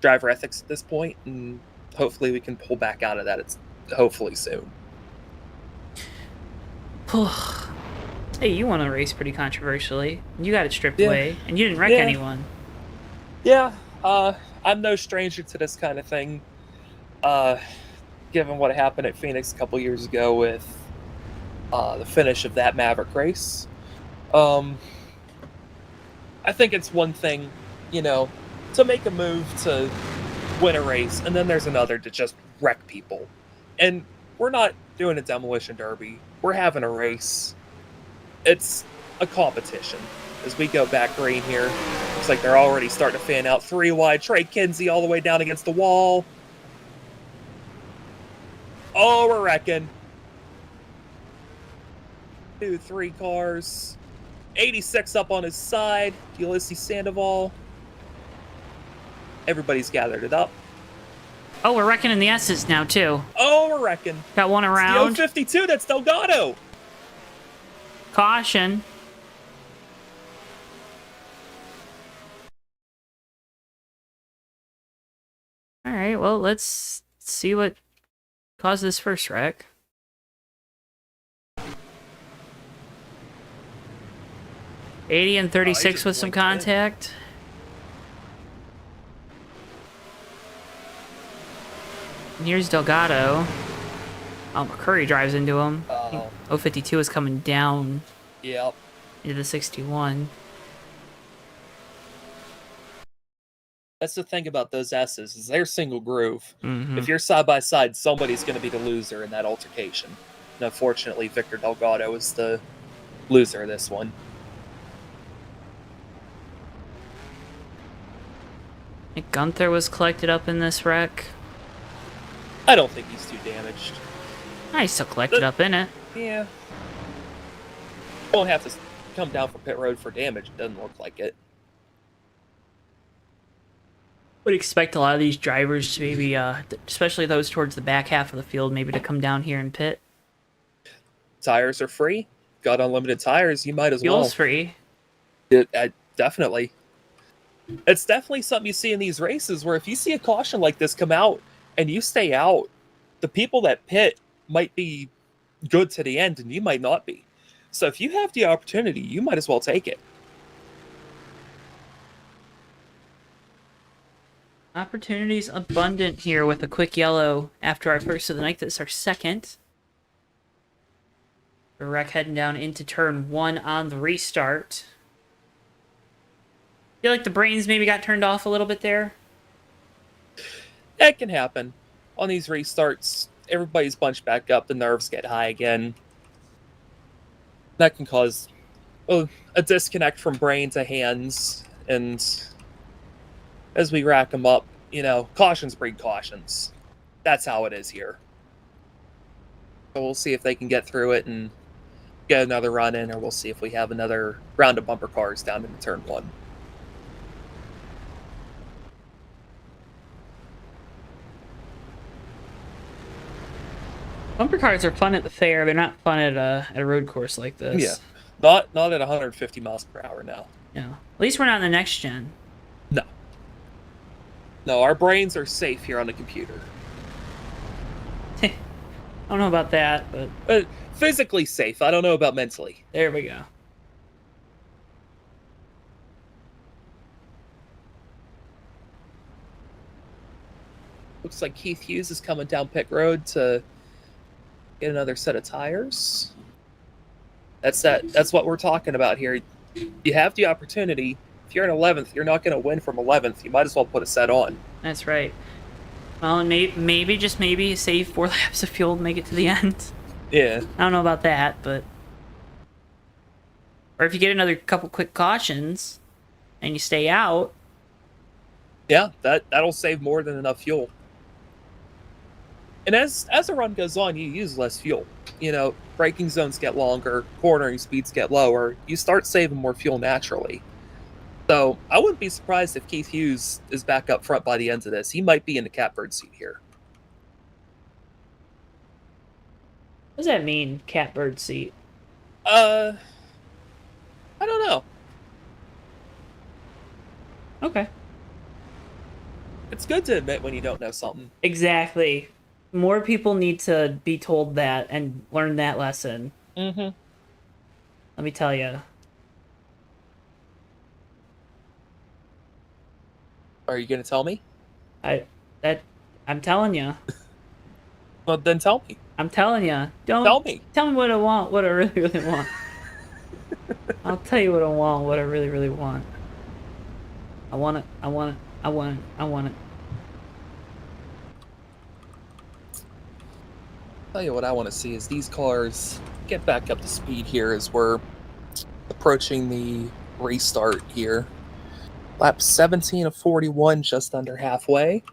driver ethics at this point, and hopefully we can pull back out of that. It's hopefully soon. Hey, you won a race pretty controversially. You got it stripped Yeah. away, and you didn't wreck Yeah. anyone. Yeah, I'm no stranger to this kind of thing. Given what happened at Phoenix a couple years ago with the finish of that Maverick race, I think it's one thing, to make a move to win a race, and then there's another to just wreck people. And we're not doing a demolition derby. We're having a race. It's a competition. As we go back green here, looks like they're already starting to fan out 3 wide. Trey Kinsey all the way down against the wall. Oh, we're wrecking. 2, 3 cars. 86 up on his side. Ulysses Sandoval. Everybody's gathered it up. Oh, we're wrecking in the S's now, too. Oh, we're wrecking. Got one around. The 052, that's Delgado. Caution. All right, well, let's see what caused this first wreck. $80 and 36 just with some blinked in. contact. And here's Delgado. Oh, McCurry drives into him. I think 052 is coming down Yep. into the 61. That's the thing about those S's, is they're single groove. Mhm. If you're side by side, somebody's going to be the loser in that altercation. And unfortunately, Victor Delgado is the loser of this one. I think Gunther was collected up in this wreck. I don't think he's too damaged. I still collected up in it. Yeah. Won't have to come down from pit road for damage. It doesn't look like it. Would expect a lot of these drivers to maybe, especially those towards the back half of the field, maybe to come down here and pit. Tires are free. Got unlimited tires. You might as Fuel's well. free. Definitely. It's definitely something you see in these races where if you see a caution like this come out and you stay out, the people that pit might be good to the end and you might not be. So if you have the opportunity, you might as well take it. Opportunities abundant here with a quick yellow after our first of the night. That's our second. The wreck heading down into turn 1 on the restart. Feel like the brains maybe got turned off a little bit there. That can happen. On these restarts, everybody's bunched back up, the nerves get high again. That can cause a disconnect from brain to hands, and as we rack them up, cautions breed cautions. That's how it is here. So we'll see if they can get through it and get another run in, or we'll see if we have another round of bumper cars down into turn 1. Bumper cars are fun at the fair. They're not fun at a road course like this. Yeah, not at 150 miles per hour now. No. At least we're not in the next gen. No, our brains are safe here on the computer. I don't know about that, but Physically safe. I don't know about mentally. there we go. Looks like Keith Hughes is coming down pit road to get another set of tires. That's what we're talking about here. You have the opportunity. If you're in 11th, you're not going to win from 11th. You might as well put a set on. That's right. Well, and maybe, just maybe, save 4 laps of fuel to make it to the end. Yeah. I don't know about that, but... Or if you get another couple quick cautions, and you stay out... Yeah, that'll save more than enough fuel. And as the run goes on, you use less fuel. Braking zones get longer, cornering speeds get lower. You start saving more fuel naturally. So I wouldn't be surprised if Keith Hughes is back up front by the end of this. He might be in the catbird seat here. What does that mean, catbird seat? I don't know. Okay. It's good to admit when you don't know something. Exactly. More people need to be told that and learn that lesson. Mm-hmm. Let me tell you. Are you going to tell me? I'm telling you. Well, then tell me. I'm telling you. Don't Tell me. Tell me what I want. What I really, really want. I'll tell you what I want. What I really, really want. I want it. I want it. I want it. I want it. Tell you what I want to see is these cars get back up to speed here as we're approaching the restart here. Lap 17 of 41, just under halfway.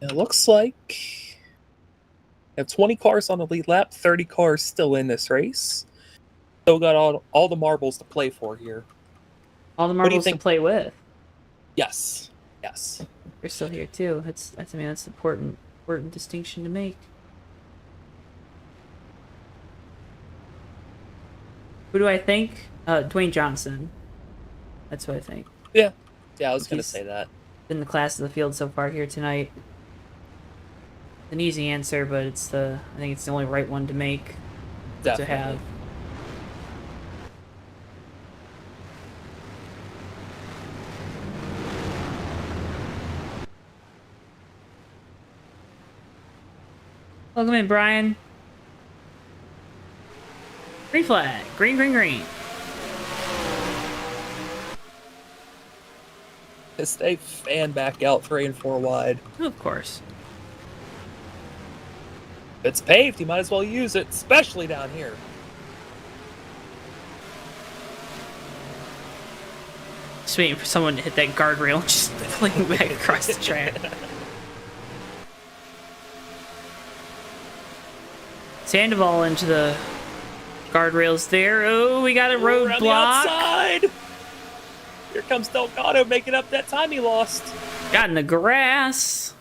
It looks like we have 20 cars on the lead lap, 30 cars still in this race. Still got all the marbles to play for here. All the What do you marbles to think? play with. Yes. We're still here too. That's important distinction to make. Who do I think? Dwayne Johnson. That's what I think. Yeah, I was going to He's say that. been the class of the field so far here tonight. An easy answer, but I think it's the only right one to make. Definitely. To have. Welcome in, Brian. Green flag. Green, green, green. As they fan back out 3 and 4 wide. Of course. If it's paved, you might as well use it, especially down here. Just waiting for someone to hit that guardrail and just fling back across the track. Sandoval into the guardrails there. Oh, we got a Around the roadblock. outside. Here comes Delgado making up that time he lost. Got in the grass.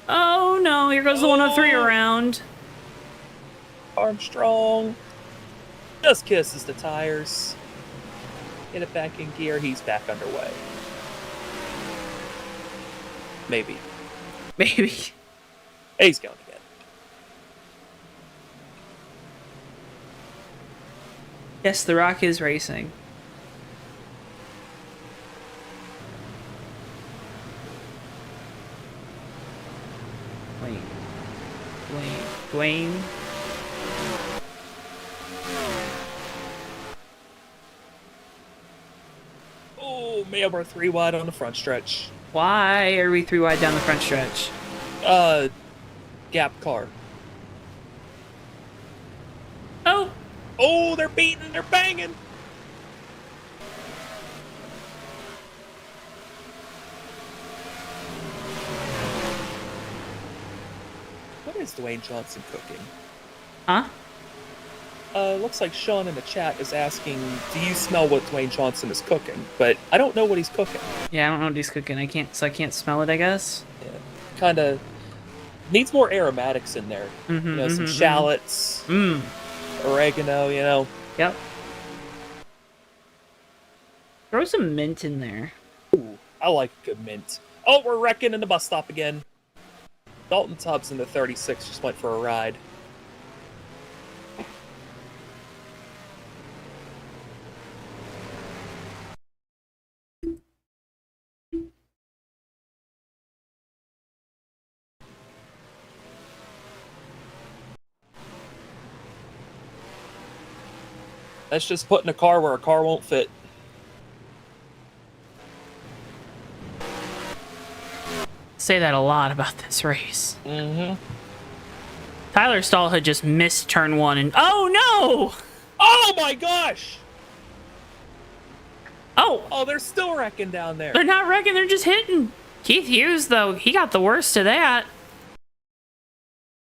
Oh no, here goes the 103 around. Armstrong just kisses the tires. Get it back in gear. He's back underway. Maybe. Maybe. He's going again. Yes, The Rock is racing. Dwayne. Oh, man, we're 3 wide on the front stretch. Why are we 3 wide down the front stretch? Gap car. Oh! Oh, they're beating, they're banging. What is Dwayne Johnson cooking? Huh? Looks like Sean in the chat is asking, do you smell what Dwayne Johnson is cooking? But I don't know what he's cooking. Yeah, I don't know what he's cooking. I can't smell it, I guess. Yeah. Kind of needs more aromatics in there. Some shallots, oregano, Yep. Throw some mint in there. Ooh, I like good mint. Oh, we're wrecking in the bus stop again. Dalton Tubbs in the 36 just went for a ride. That's just putting a car where a car won't fit. Say that a lot about this race. Mm-hmm. Tyler Stahl had just missed turn 1 and... Oh, no! Oh, my gosh! Oh! Oh, they're still wrecking down there. They're not wrecking, they're just hitting. Keith Hughes, though, he got the worst of that.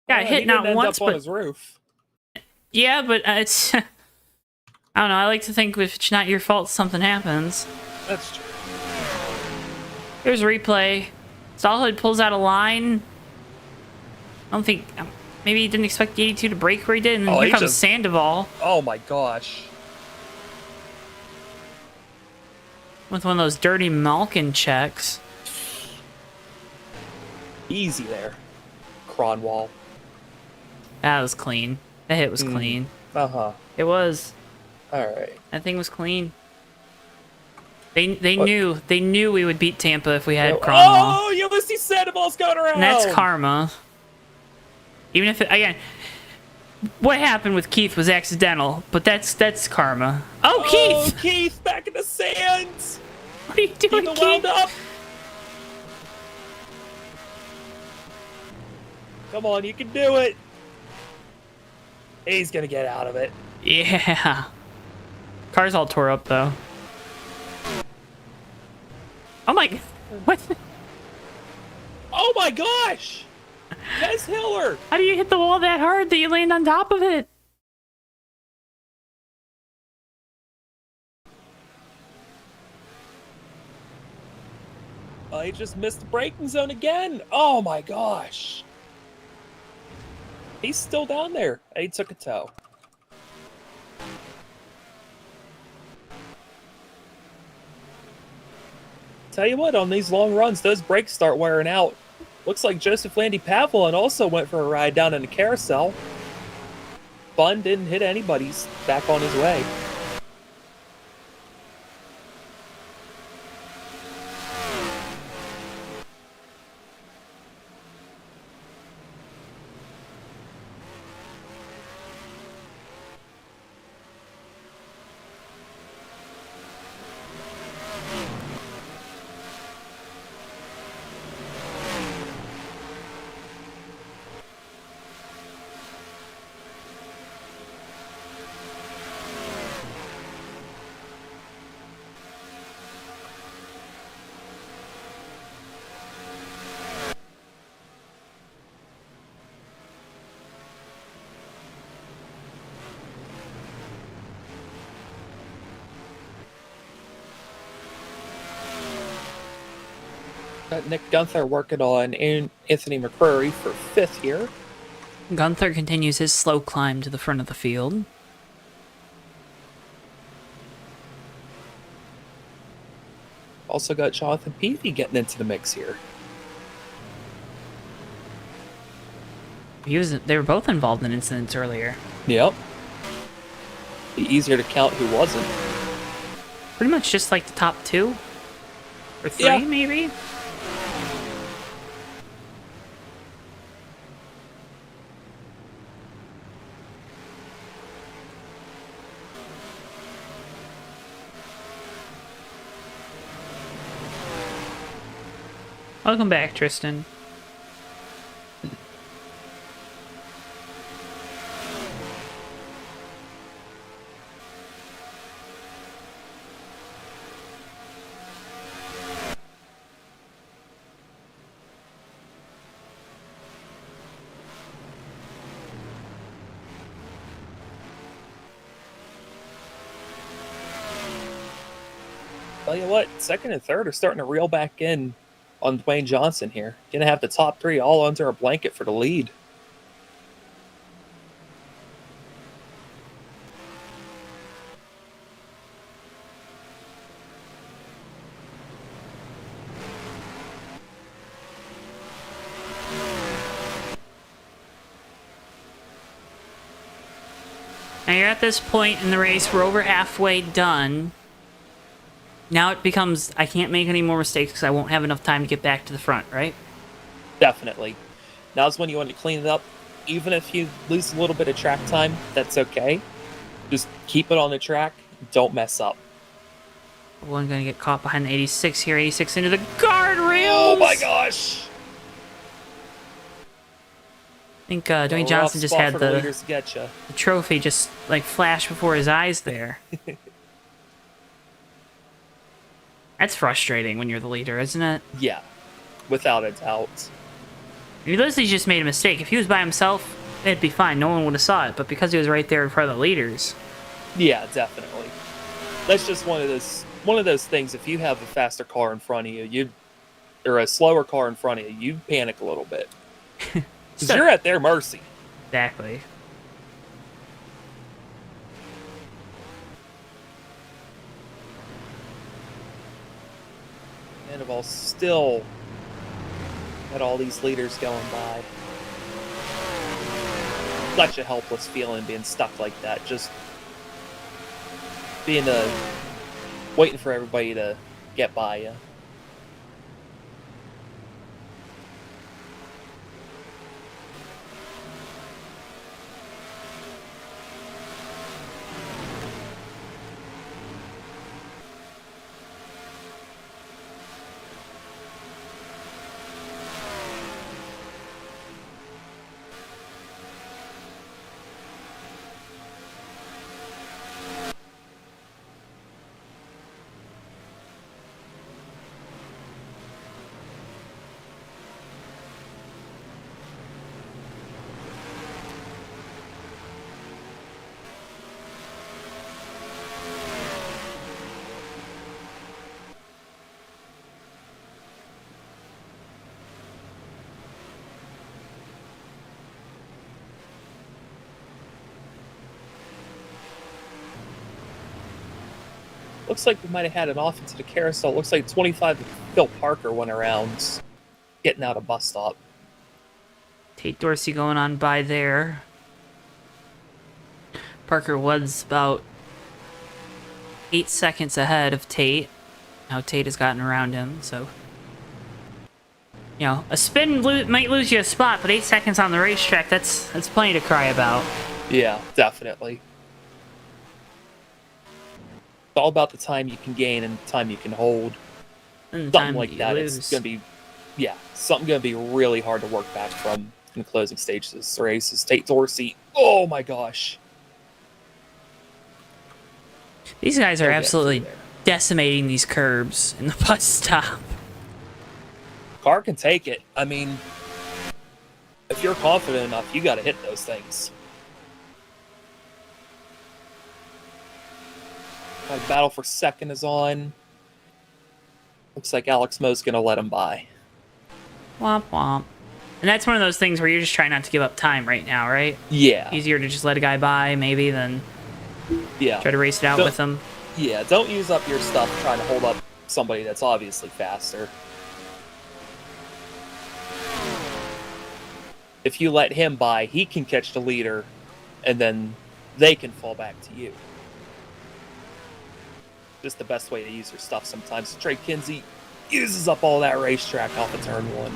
Got hit not once, on but... his roof. Yeah, but it's... I don't know, I like to think if it's not your fault, something happens. That's true. Here's a replay. Stallhood pulls out a line. I don't think... Maybe he didn't expect the 82 to brake where he did, and then here comes Sandoval. Oh my gosh. With one of those dirty Malkin checks. Easy there. Cronwall. That was clean. That hit was clean. Uh-huh. It was. Alright. That thing was clean. They knew we would beat Tampa if we had Cromwell. Oh, Ulysses Sandoval's going around. And that's karma. Even if again, what happened with Keith was accidental, but that's karma. Oh, Keith! Keith back in the sands. What are you doing, Keep the Keith? wound up. Come on, you can do it. He's gonna get out of it. Yeah. Car's all tore up though. Oh my! What? Oh my gosh! Des Hiller! How do you hit the wall that hard that you land on top of it? He just missed the braking zone again. Oh my gosh! He's still down there. He took a tow. Tell you what, on these long runs, those brakes start wearing out. Looks like Joseph Landy Pavlin also went for a ride down in the carousel. Fun didn't hit anybody's back on his way. Got Nick Gunther working on Anthony McCrory for 5th here. Gunther continues his slow climb to the front of the field. Also got Jonathan Peavy getting into the mix here. They were both involved in incidents earlier. Yep. Be easier to count who wasn't. Pretty much just like the top 2 or 3, Yeah. maybe. Welcome back, Tristan. Tell you what, 2nd and 3rd are starting to reel back in on Dwayne Johnson here. Gonna have the top 3 all under a blanket for the lead. Now you're at this point in the race, we're over halfway done. Now it becomes, I can't make any more mistakes because I won't have enough time to get back to the front, right? Definitely. Now's when you want to clean it up. Even if you lose a little bit of track time, that's okay. Just keep it on the track. Don't mess up. One gonna get caught behind the 86 here. 86 into the guardrails. Oh my gosh! I think Dwayne Johnson just had the leaders to get you. trophy just like flash before his eyes there. That's frustrating when you're the leader, isn't it? Yeah, without a doubt. He literally just made a mistake. If he was by himself, it'd be fine. No one would have saw it. But because he was right there in front of the leaders. Yeah, definitely. That's just one of those things. If you have a faster car in front of you, or a slower car in front of you, you panic a little bit. Because you're at their mercy. Exactly. And I've still got all these leaders going by. Such a helpless feeling being stuck like that. Just being waiting for everybody to get by you. Looks like we might have had an off into the carousel. Looks like 25 Phil Parker went around getting out a bus stop. Tate Dorsey going on by there. Parker was about 8 seconds ahead of Tate. Now Tate has gotten around him, so... You know, a spin might lose you a spot, but 8 seconds on the racetrack, that's plenty to cry about. Yeah, definitely. It's all about the time you can gain and the time you can hold. And the Something time like you that. lose. It's going to be, something going to be really hard to work back from in the closing stages of this race. Is Tate Dorsey. Oh my gosh. These guys are They'll get absolutely through there. decimating these curbs in the bus stop. Car can take it. I mean, if you're confident enough, you got to hit those things. Battle for second is on. Looks like Alex Moe's going to let him by. Womp womp. And that's one of those things where you're just trying not to give up time right now, right? Yeah. Easier to just let a guy by, maybe, than Yeah. try to race it out with him. Yeah, don't use up your stuff trying to hold up somebody that's obviously faster. If you let him by, he can catch the leader, and then they can fall back to you. Just the best way to use your stuff sometimes. Trey Kinsey uses up all that racetrack off of turn 1.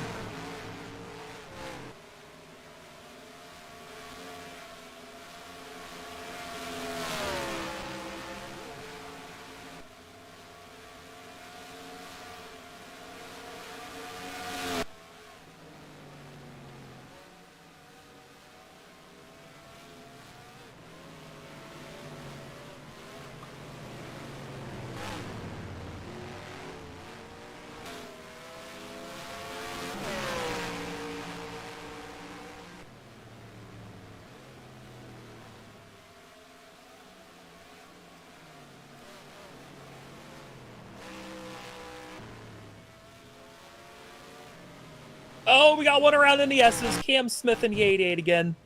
Oh, we got one around in the S's. Cam Smith in the 88 again.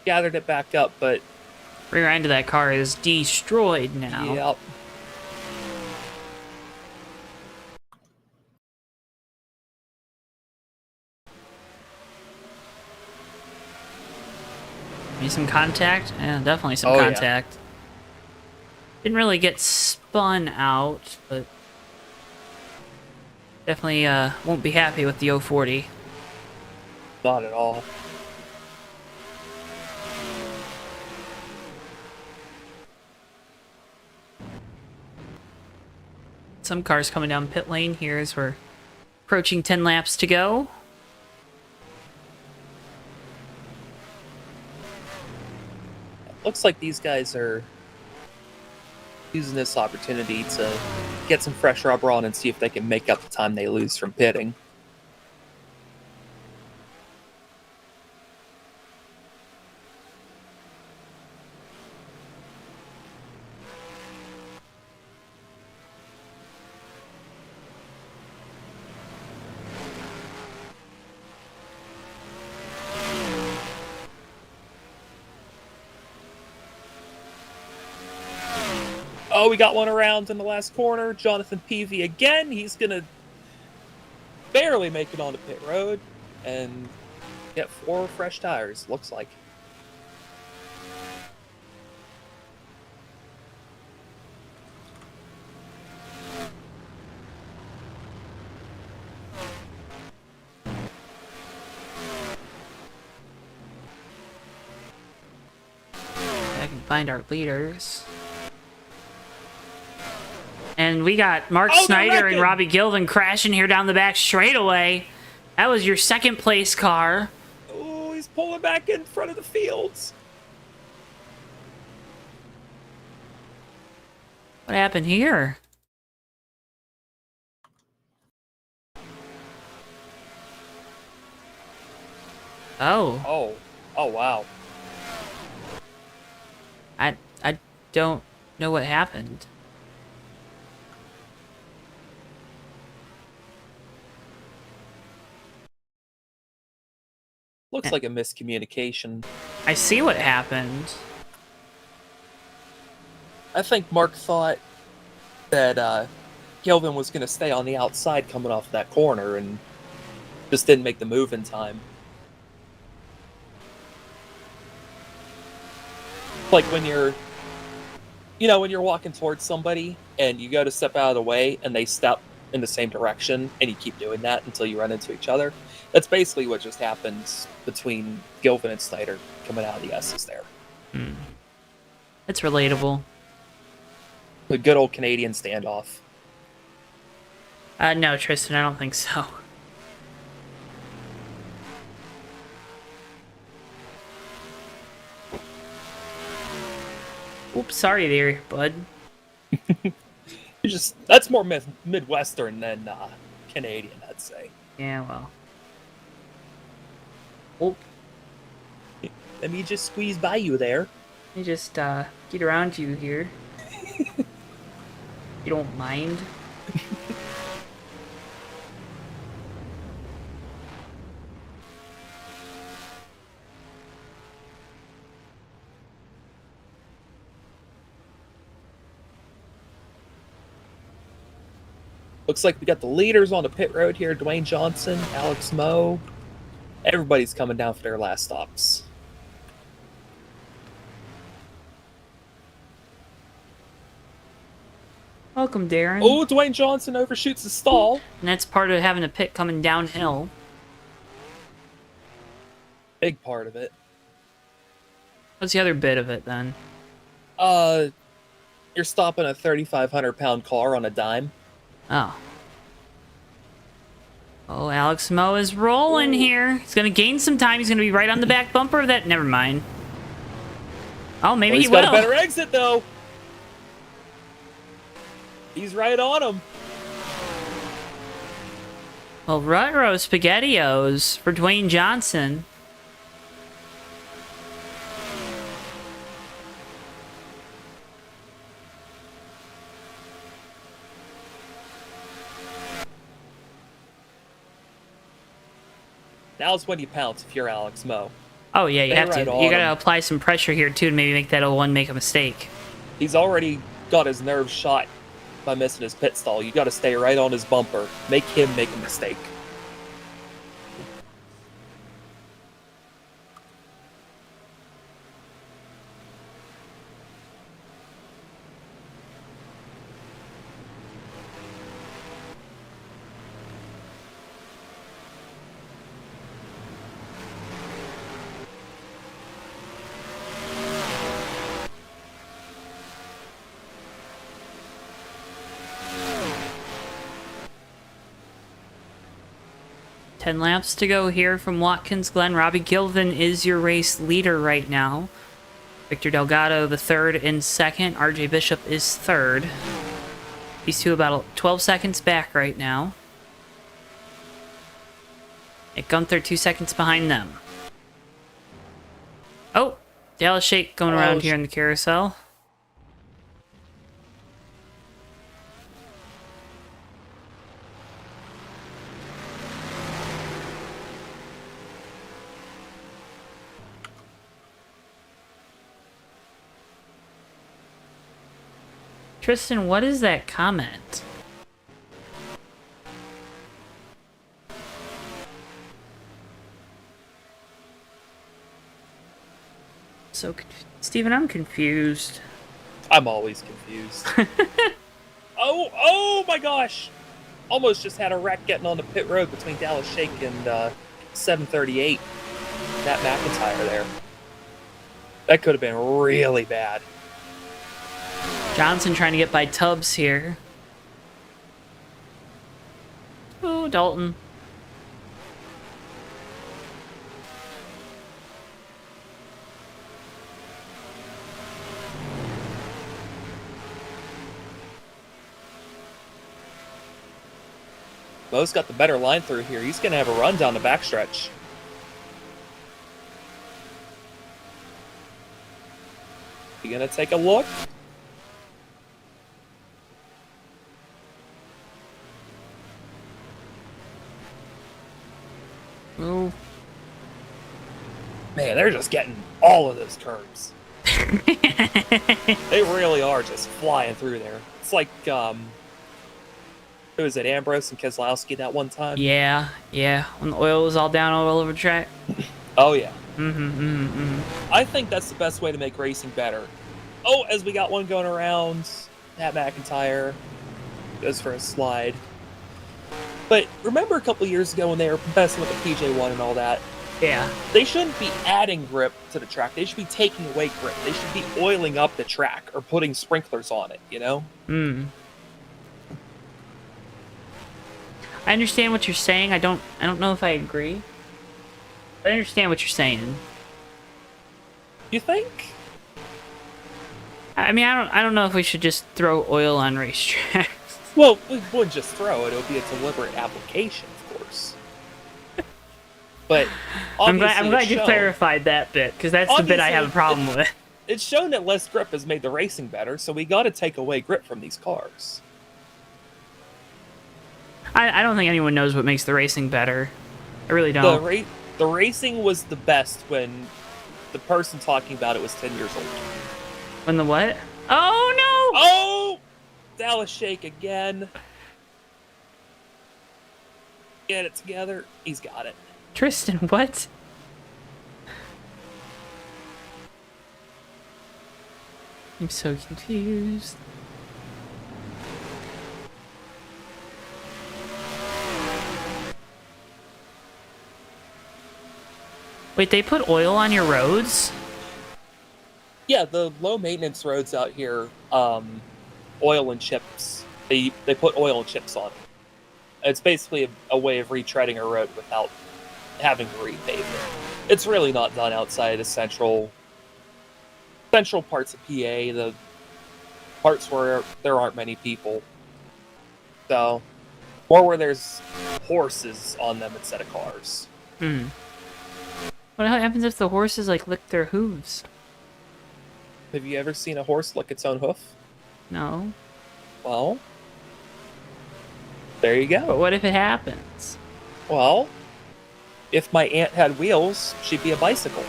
Gathered it back up, but... Rear end of that car is destroyed now. Yep. Maybe some contact? Yeah, definitely some Oh, yeah. contact. Didn't really get spun out, but definitely won't be happy with the 040. Not at all. Some cars coming down pit lane here as we're approaching 10 laps to go. Looks like these guys are using this opportunity to get some fresh rubber on and see if they can make up the time they lose from pitting. Oh, we got one around in the last corner. Jonathan Peavy again. He's going to barely make it onto pit road and get 4 fresh tires, looks like. I can find our leaders. And we got Mark Snyder and Robbie Gilvin crashing here down the back straightaway. That was your second place car. Oh, he's pulling back in front of the fields. What happened here? Oh. Oh, wow. I don't know what happened. Looks like a miscommunication. I see what happened. I think Mark thought that Kelvin was going to stay on the outside coming off that corner and just didn't make the move in time. Like when you're, when you're walking towards somebody and you go to step out of the way and they step in the same direction and you keep doing that until you run into each other. That's basically what just happened between Gilvin and Snyder coming out of the S's there. It's relatable. The good old Canadian standoff. No, Tristan, I don't think so. Oops, sorry there, bud. That's more Midwestern than Canadian, I'd say. Yeah, well. Oh, Let me just squeeze by you there. let me just get around you here. You don't mind? Looks like we got the leaders on the pit road here. Dwayne Johnson, Alex Moe. Everybody's coming down for their last stops. Welcome, Darren. Oh, Dwayne Johnson overshoots the stall. And that's part of having a pit coming downhill. Big part of it. What's the other bit of it, then? You're stopping a 3,500-pound car on a dime. Oh. Oh, Alex Moe is rolling here. He's going to gain some time. He's going to be right on the back bumper of that. Never mind. Oh, maybe Well, he will. he's got a better exit, though. He's right on him. Well, Rutro SpaghettiOs for Dwayne Johnson. Now's when you pounce if you're Alex Moe. Oh, yeah, you Stay have right to. on You got to him. apply some pressure here, too, to maybe make that 01 make a mistake. He's already got his nerves shot by missing his pit stall. You got to stay right on his bumper. Make him make a mistake. Ten laps to go here from Watkins Glen. Robbie Gilvin is your race leader right now. Victor Delgado, the third and second. RJ Bishop is third. These two about 12 seconds back right now. Nick Gunther 2 seconds behind them. Oh, Dallas Shake going around here in the carousel. Tristan, what is that comment? So, Steven, I'm confused. I'm always confused. Oh my gosh! Almost just had a wreck getting on the pit road between Dallas Shake and 738. Matt McIntyre there. That could have been really bad. Johnson trying to get by Tubbs here. Oh, Dalton. Mo's got the better line through here. He's going to have a run down the backstretch. You going to take a look? Oh. Man, they're just getting all of those curves. They really are just flying through there. It's like, who was it, Ambrose and Keselowski that one time? Yeah. When the oil was all down all over the track. Oh, yeah. I think that's the best way to make racing better. Oh, as we got one going around, Matt McIntyre goes for a slide. But remember a couple years ago when they were messing with the PJ1 and all that? Yeah. They shouldn't be adding grip to the track. They should be taking away grip. They should be oiling up the track or putting sprinklers on it, you know? I understand what you're saying. I don't know if I agree. I understand what you're saying. You think? I mean, I don't know if we should just throw oil on racetracks. Well, we wouldn't just throw it. It would be a deliberate application, of course. But I'm obviously glad it's you shown- clarified that bit, because that's the bit I have a problem with. It's shown that less grip has made the racing better, so we got to take away grip from these cars. I don't think anyone knows what makes the racing better. I really don't. The racing was the best when the person talking about it was 10 years old. When the what? Oh, no! Oh! Dallas Shake again. Get it together. He's got it. Tristan, what? I'm so confused. Wait, they put oil on your roads? Yeah, the low maintenance roads out here, oil and chips. They put oil and chips on it. It's basically a way of retreading a road without having to repave it. It's really not done outside of central parts of PA, the parts where there aren't many people. So, or where there's horses on them instead of cars. Hmm. What happens if the horses, like, lick their hooves? Have you ever seen a horse lick its own hoof? No. Well, there you But go. what if it happens? Well, if my aunt had wheels, she'd be a bicycle.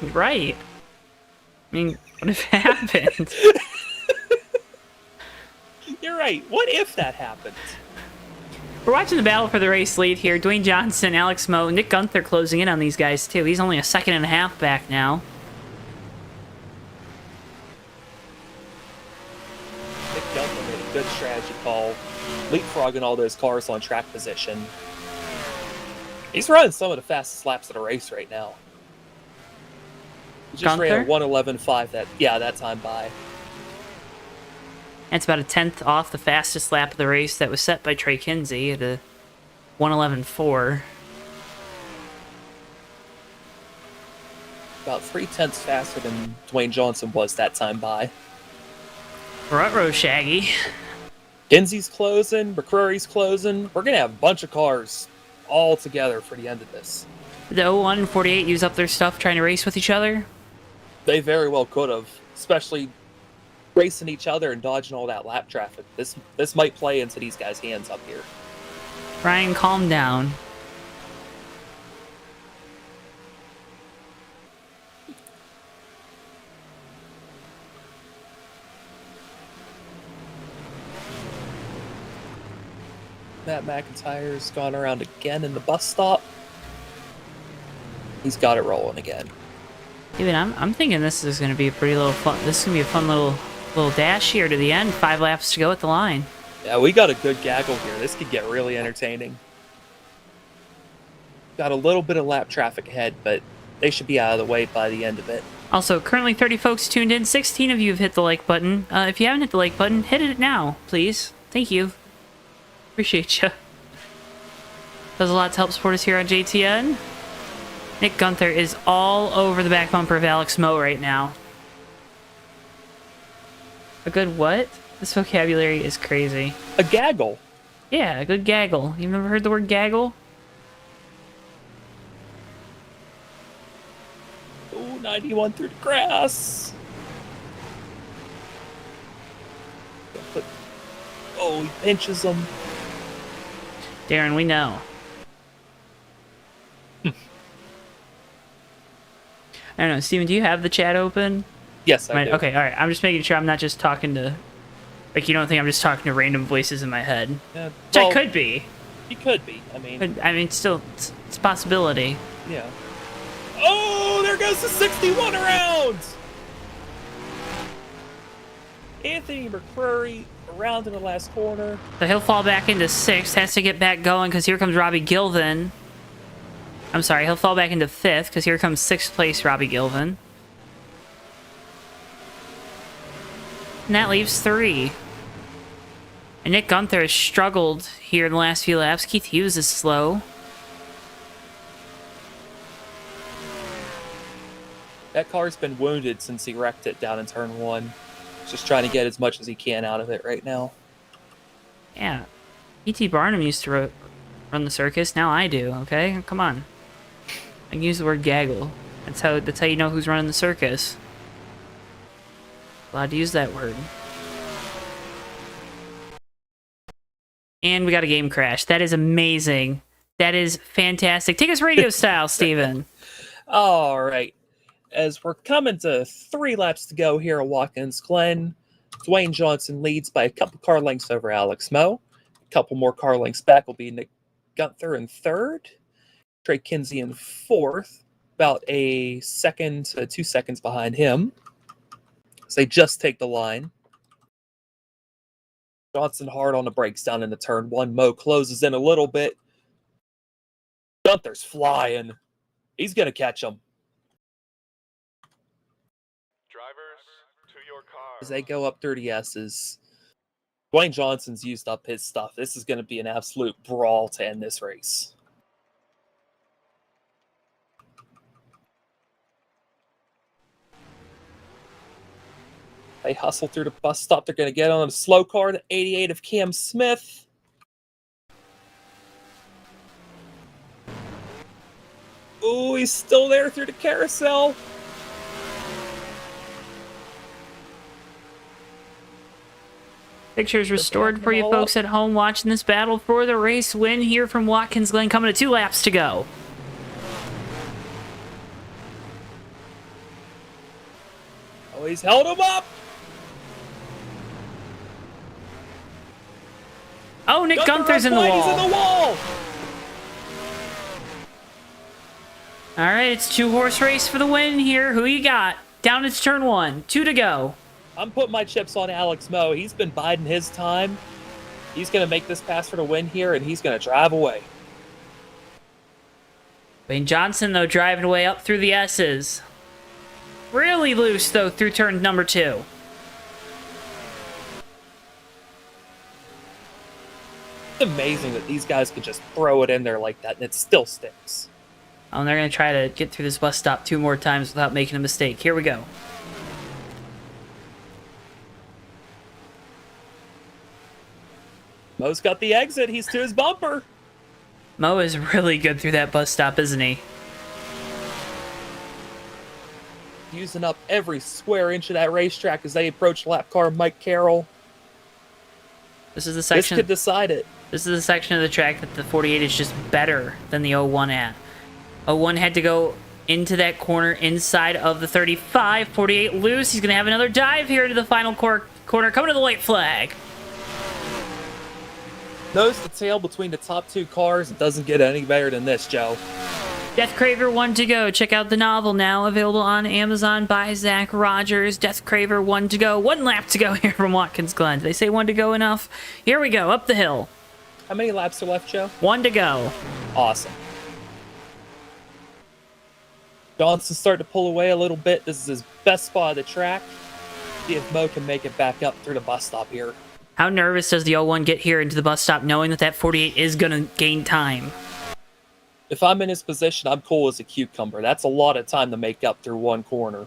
Right. I mean, what if it happened? You're right. What if that happened? We're watching the battle for the race lead here. Dwayne Johnson, Alex Moe, Nick Gunther closing in on these guys, too. He's only a second and a half back now. Nick Gunther made a good strategy call, leapfrogging all those cars on track position. He's running some of the fastest laps of the race right now. He just ran a Gunther? 1:11.5 that time by. That's about a tenth off the fastest lap of the race that was set by Trey Kinsey at a 1:11.4. About 3/10 faster than Dwayne Johnson was that time by. Ruh-roh, Shaggy. Kinsey's closing, McCrory's closing. We're going to have a bunch of cars all together for the end of this. Did the 01 and 48 use up their stuff trying to race with each other? They very well could have, especially racing each other and dodging all that lap traffic. This might play into these guys' hands up here. Ryan, calm down. Matt McIntyre's gone around again in the bus stop. He's got it rolling again. Even I'm thinking this is going to be a pretty little fun. This is going to be a fun little dash here to the end. 5 laps to go at the line. Yeah, we got a good gaggle here. This could get really entertaining. Got a little bit of lap traffic ahead, but they should be out of the way by the end of it. Also, currently 30 folks tuned in. 16 of you have hit the like button. If you haven't hit the like button, hit it now, please. Thank you. Appreciate you. Does a lot to help support us here on JTN. Nick Gunther is all over the back bumper of Alex Moe right now. A good what? This vocabulary is crazy. A gaggle. Yeah, a good gaggle. You've never heard the word gaggle? Ooh, 91 through the grass. Oh, he pinches him. Darren, we know. I don't know. Steven, do you have the chat open? Yes, I do. Okay, alright. I'm just making sure I'm not just talking to... Like, you don't think I'm just talking to random voices in my head? Yeah, Which I could be. He could be. I mean, Still, it's a possibility. yeah. Oh, there goes the 61 around! Anthony McCrory around in the last corner. So he'll fall back into 6th. Has to get back going because here comes Robbie Gilvin. I'm sorry, he'll fall back into 5th because here comes 6th place Robbie Gilvin. And that leaves 3. And Nick Gunther has struggled here in the last few laps. Keith Hughes is slow. That car's been wounded since he wrecked it down in turn 1. Just trying to get as much as he can out of it right now. Yeah. E.T. Barnum used to run the circus. Now I do, okay? Come on. I can use the word gaggle. That's how you know who's running the circus. Allowed to use that word. And we got a game crash. That is amazing. That is fantastic. Take us radio style, Steven. All right. As we're coming to 3 laps to go here at Watkins Glen, Dwayne Johnson leads by a couple car lengths over Alex Moe. A couple more car lengths back will be Nick Gunther in third. Trey Kinsey in fourth. About a second to 2 seconds behind him. So they just take the line. Johnson hard on the brakes down into turn one. Mo closes in a little bit. Gunther's flying. He's going to catch him. Drivers, to your car. As they go up 30 S's, Dwayne Johnson's used up his stuff. This is going to be an absolute brawl to end this race. They hustle through the bus stop. They're going to get on a slow car, the 88 of Cam Smith. Ooh, he's still there through the carousel. Pictures restored for you folks at home watching this battle for the race win here from Watkins Glen, coming to 2 laps to go. Oh, he's held him up. Oh, Nick Gunther's in the wall. He's in the wall. All right, it's 2-horse race for the win here. Who you got? Down it's turn 1. 2 to go. I'm putting my chips on Alex Moe. He's been biding his time. He's going to make this pass for the win here, and he's going to drive away. Wayne Johnson, though, driving away up through the S's. Really loose, though, through turn number 2. It's amazing that these guys can just throw it in there like that, and it still sticks. Oh, and they're going to try to get through this bus stop 2 more times without making a mistake. Here we go. Mo's got the exit. He's to his bumper. Mo is really good through that bus stop, isn't he? Using up every square inch of that racetrack as they approach lap car Mike Carroll. This is the This section. could decide it. This is the section of the track that the 48 is just better than the 01 at. 01 had to go into that corner inside of the 35. 48 loose. He's going to have another dive here to the final corner. Coming to the white flag. Nose to tail between the top 2 cars. It doesn't get any better than this, Joe. Death Craver 1 to go. Check out the novel now. Available on Amazon by Zach Rogers. Death Craver 1 to go. 1 lap to go here from Watkins Glen. Did they say 1 to go enough? Here we go. Up the hill. How many laps are left, Joe? 1 to go. Awesome. Johnson's starting to pull away a little bit. This is his best spot of the track. See if Mo can make it back up through the bus stop here. How nervous does the 01 get here into the bus stop knowing that that 48 is going to gain time? If I'm in his position, I'm cool as a cucumber. That's a lot of time to make up through 1 corner.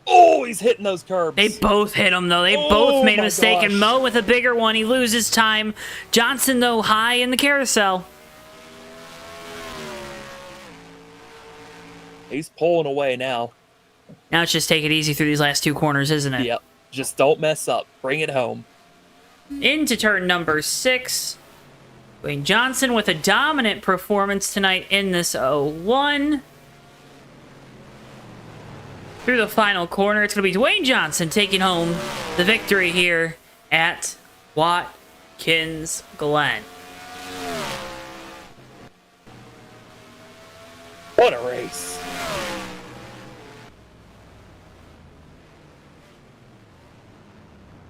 Oh, he's hitting those curbs. They both hit him, though. They both made a my mistake, and gosh. Mo with a bigger one. He loses time. Johnson, though, high in the carousel. He's pulling away now. Now it's just take it easy through these last 2 corners, isn't it? Yep. Just don't mess up. Bring it home. Into turn number 6. Wayne Johnson with a dominant performance tonight in this 01. Through the final corner, it's going to be Dwayne Johnson taking home the victory here at Watkins Glen. What a race.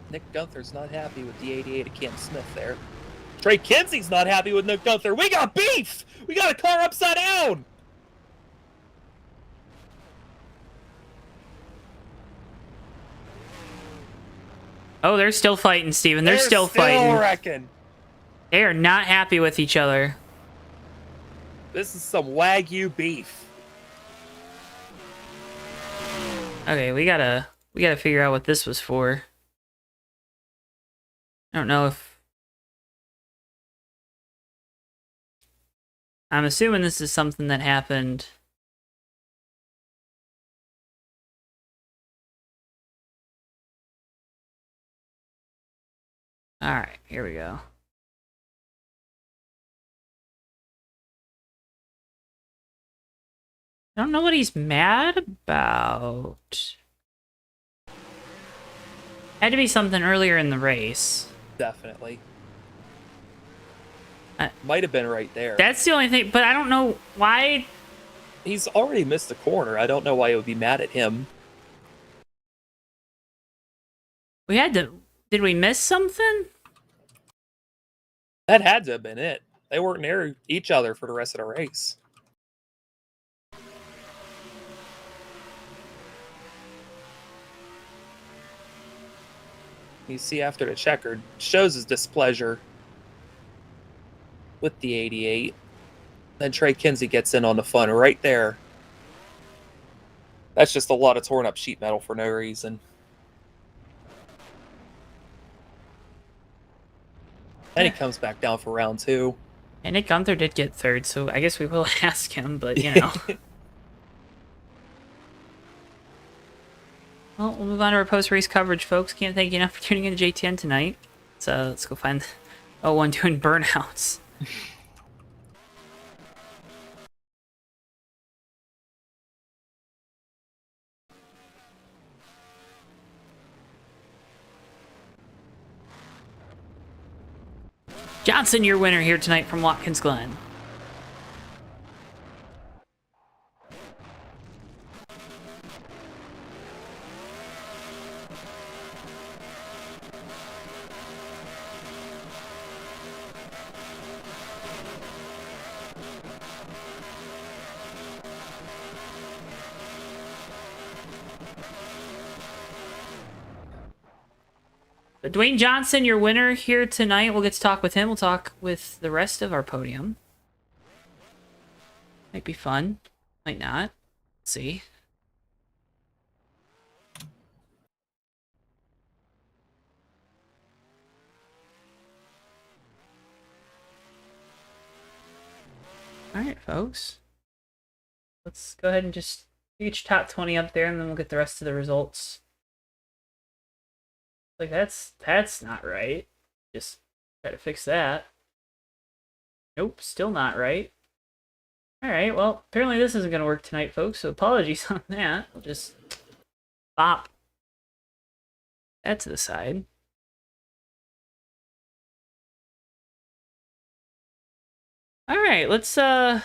Nick Gunther's not happy with the 88 of Cam Smith there. Trey Kinsey's not happy with Nick Gunther. We got beef! We got a car upside down! Oh, they're still fighting, Steven. They're still fighting. Wrecking. They are not happy with each other. This is some Wagyu beef. Okay, we gotta figure out what this was for. I don't know if... I'm assuming this is something that happened... Alright, here we go. I don't know what he's mad about. Had to be something earlier in the race. Definitely. Might have been right there. That's the only thing, but I don't know why. He's already missed the corner. I don't know why it would be mad at him. We had to. Did we miss something? That had to have been it. They weren't near each other for the rest of the race. You see after the checkered, shows his displeasure with the 88. Then Trey Kinsey gets in on the fun right there. That's just a lot of torn up sheet metal for no reason. And he comes back down for round 2. And Nick Gunther did get third, so I guess we will ask him, but you know. Well, we'll move on to our post-race coverage, folks. Can't thank you enough for tuning in to JTN tonight. So let's go find 01 doing burnouts. Johnson, your winner here tonight from Watkins Glen. Dwayne Johnson, your winner here tonight. We'll get to talk with him. We'll talk with the rest of our podium. Might be fun. Might not. Let's see. All right, folks. Let's go ahead and just each top 20 up there, and then we'll get the rest of the results. Like, that's not right. Just try to fix that. Nope, still not right. Alright, well, apparently this isn't going to work tonight, folks, so apologies on that. We'll just bop that to the side. Alright, let's, do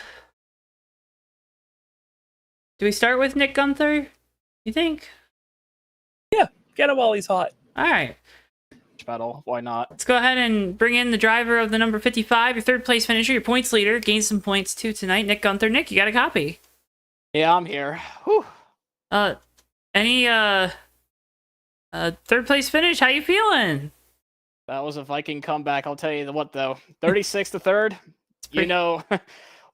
we start with Nick Gunther? You think? Yeah, get him while he's hot. All right. Battle. Why not? Let's go ahead and bring in the driver of the number 55, your third place finisher, your points leader. Gained some points too tonight. Nick Gunther. Nick, you got a copy. Yeah, I'm here. Whew. Any third place finish? How you feeling? That was a Viking comeback. I'll tell you what though. 36 to third. You know,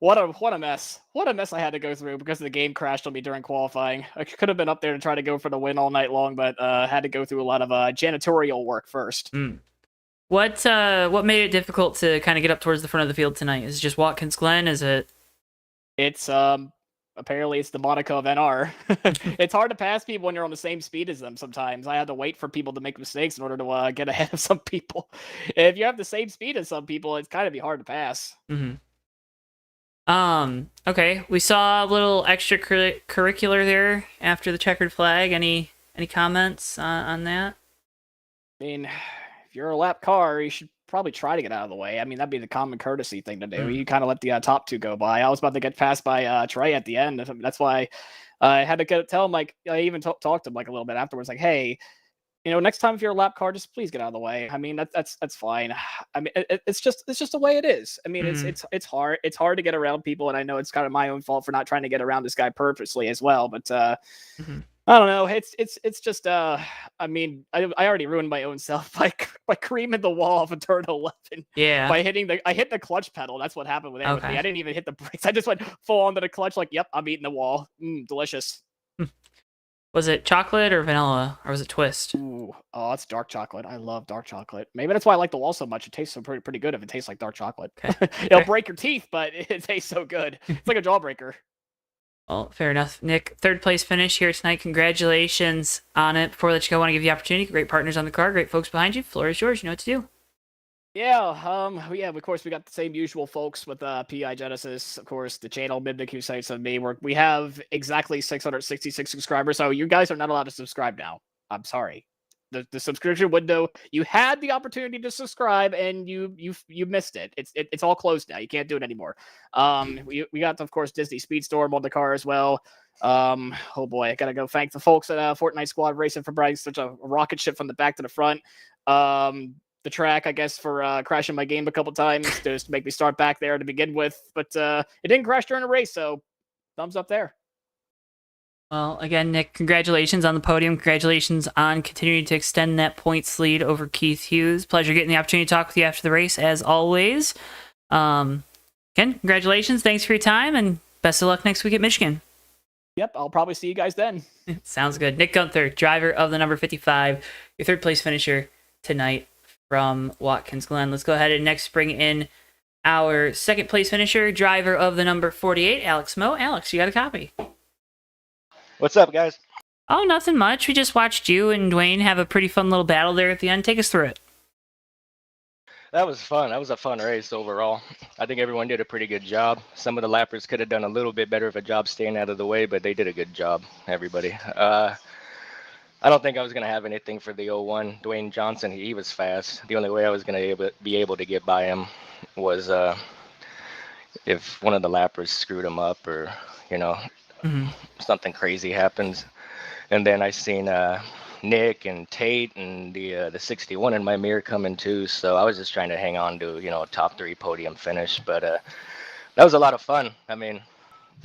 what a mess. What a mess I had to go through because the game crashed on me during qualifying. I could have been up there to try to go for the win all night long, but had to go through a lot of janitorial work first. What made it difficult to kind of get up towards the front of the field tonight? Is it just Watkins Glen? Is it? It's apparently it's the Monaco of NR. It's hard to pass people when you're on the same speed as them sometimes. I had to wait for people to make mistakes in order to get ahead of some people. If you have the same speed as some people, it's kind of be hard to pass. Okay, we saw a little extracurricular there after the checkered flag. Any comments on that? I mean, if you're a lap car, you should probably try to get out of the way. I mean, that'd be the common courtesy thing to do. You kind of let the top two go by. I was about to get passed by Trey at the end. That's why I had to tell him, like, I even talked to him like a little bit afterwards, like, hey, you know, next time if you're a lap car, just please get out of the way. I mean, that's fine. I mean, it's just the way it is. I mean, it's hard. It's hard to get around people, and I know it's kind of my own fault for not trying to get around this guy purposely as well. But I don't know. It's just I mean, I already ruined my own self by creaming the wall of a turn 11. Yeah. By I hit the clutch pedal. That's what happened with everything. I didn't even hit the brakes. I just went full onto the clutch. Like, yep, I'm eating the wall. Delicious. Was it chocolate or vanilla, or was it twist? Ooh, oh, it's dark chocolate. I love dark chocolate. Maybe that's why I like the wall so much. It tastes so pretty good if it tastes like dark chocolate. Okay. It'll break your teeth, but it tastes so good. It's like a jawbreaker. Well, fair enough. Nick, third place finish here tonight. Congratulations on it. Before I let you go, I want to give you the opportunity. Great partners on the car, great folks behind you. Floor is yours. You know what to do. Yeah, yeah, of course, we got the same usual folks with PI Genesis, of course, the channel, Mibniku sites of me, where we have exactly 666 subscribers, so you guys are not allowed to subscribe now. I'm sorry. the subscription window. You had the opportunity to subscribe, and you missed it. It's all closed now. You can't do it anymore. We got, of course, Disney Speedstorm on the car as well. Oh boy, I gotta go thank the folks at Fortnite Squad Racing for bringing such a rocket ship from the back to the front. The track, I guess, for crashing my game a couple times just to make me start back there to begin with, but it didn't crash during a race, so thumbs up there. Well, again, Nick, congratulations on the podium. Congratulations on continuing to extend that points lead over Keith Hughes. Pleasure getting the opportunity to talk with you after the race, as always. Ken, congratulations. Thanks for your time, and best of luck next week at Michigan. Yep, I'll probably see you guys then. Sounds good. Nick Gunther, driver of the number 55, your third place finisher tonight from Watkins Glen. Let's go ahead and next bring in our second place finisher, driver of the number 48, Alex Moe. Alex, you got a copy. What's up, guys? Oh, nothing much. We just watched you and Dwayne have a pretty fun little battle there at the end. Take us through it. That was fun. That was a fun race overall. I think everyone did a pretty good job. Some of the lappers could have done a little bit better of a job staying out of the way, but they did a good job, everybody. I don't think I was going to have anything for the 01. Dwayne Johnson, he was fast. The only way I was going to be able to get by him was if one of the lappers screwed him up or, something crazy happens. And then I seen Nick and Tate and the 61 in my mirror coming too. So I was just trying to hang on to, a top 3 podium finish. But that was a lot of fun. I mean,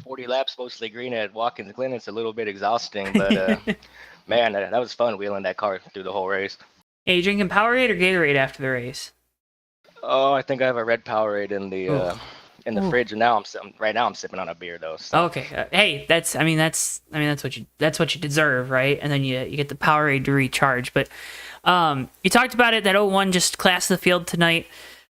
40 laps, mostly green at Watkins Glen. It's a little bit exhausting, but man, that was fun wheeling that car through the whole race. Hey, you drinking Powerade or Gatorade after the race? Oh, I think I have a red Powerade in the fridge, and now I'm sipping on a beer though. So. Okay. Hey, that's what you deserve, right? And then you get the Powerade to recharge. But you talked about it, that 01 just classed the field tonight.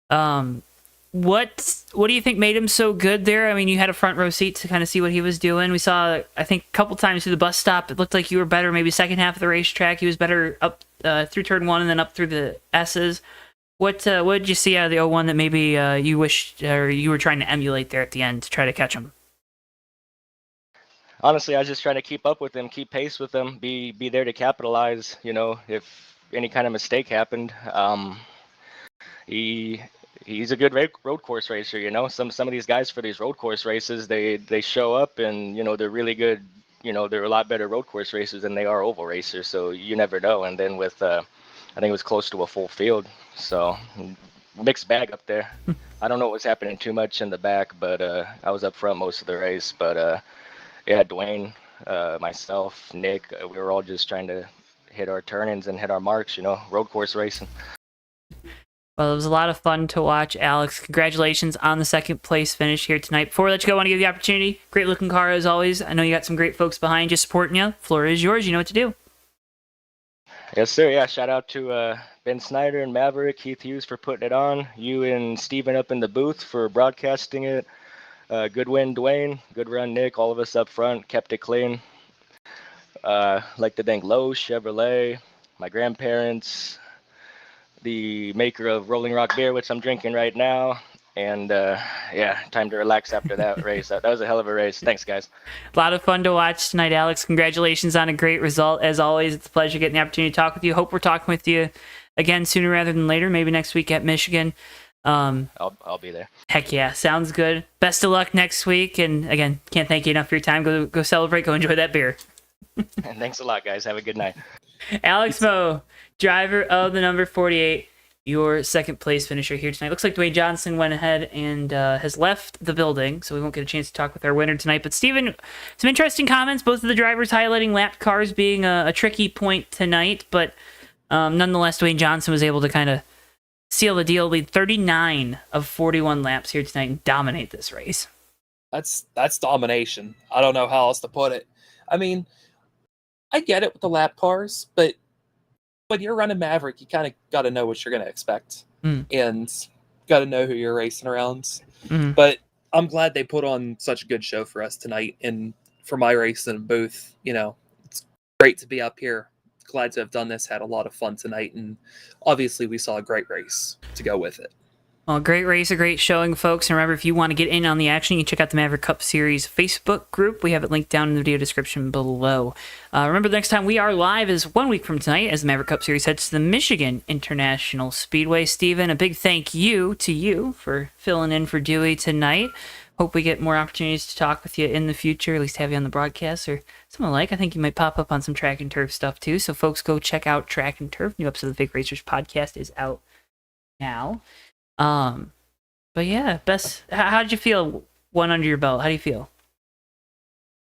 What do you think made him so good there? I mean, you had a front row seat to kind of see what he was doing. We saw, I think, a couple times through the bus stop, it looked like you were better. Maybe second half of the racetrack, he was better up through turn 1 and then up through the S's. What did you see out of the 01 that maybe you wished or you were trying to emulate there at the end to try to catch him? Honestly, I was just trying to keep up with him, keep pace with him, be there to capitalize. If any kind of mistake happened. He's a good road course racer. Some of these guys for these road course races, they show up and they're really good. They're a lot better road course racers than they are oval racers. So you never know. And then with I think it was close to a full field. So mixed bag up there. I don't know what was happening too much in the back, but I was up front most of the race. But yeah, Dwayne, myself, Nick, we were all just trying to hit our turn-ins and hit our marks, road course racing. Well, it was a lot of fun to watch, Alex. Congratulations on the second place finish here tonight. Before we let you go, I want to give you the opportunity. Great looking car as always. I know you got some great folks behind you supporting you. Floor is yours. You know what to do. Yes, sir. Yeah, shout out to Ben Snyder and Maverick, Keith Hughes for putting it on. You and Steven up in the booth for broadcasting it. Good win, Dwayne. Good run, Nick. All of us up front kept it clean. Like to thank Lowe's, Chevrolet, my grandparents, the maker of Rolling Rock beer, which I'm drinking right now. And yeah, time to relax after that race. That was a hell of a race. Thanks, guys. A lot of fun to watch tonight, Alex. Congratulations on a great result. As always, it's a pleasure getting the opportunity to talk with you. Hope we're talking with you again sooner rather than later, maybe next week at Michigan. I'll be there. Heck yeah, sounds good. Best of luck next week. And again, can't thank you enough for your time. Go celebrate. Go enjoy that beer. And thanks a lot, guys. Have a good night. Alex Moe, driver of the number 48. Your second place finisher here tonight. Looks like Dwayne Johnson went ahead and has left the building, so we won't get a chance to talk with our winner tonight. But Steven, some interesting comments. Both of the drivers highlighting lap cars being a tricky point tonight, but nonetheless, Dwayne Johnson was able to kind of seal the deal, lead 39 of 41 laps here tonight, and dominate this race. That's domination. I don't know how else to put it. I mean, I get it with the lap cars, but when you're running Maverick, you kind of got to know what you're going to expect and got to know who you're racing around. But I'm glad they put on such a good show for us tonight. And for my race in a booth, it's great to be up here. Glad to have done this. Had a lot of fun tonight. And obviously we saw a great race to go with it. Well, great race, a great showing, folks. And remember, if you want to get in on the action, you can check out the Maverick Cup Series Facebook group. We have it linked down in the video description below. Remember, the next time we are live is 1 week from tonight as the Maverick Cup Series heads to the Michigan International Speedway. Steven, a big thank you to you for filling in for Dewey tonight. Hope we get more opportunities to talk with you in the future, at least have you on the broadcast or something like. I think you might pop up on some track and turf stuff too. So folks, go check out Track and Turf. New episode of the Fake Racers podcast is out now. But yeah, how did you feel one under your belt? How do you feel?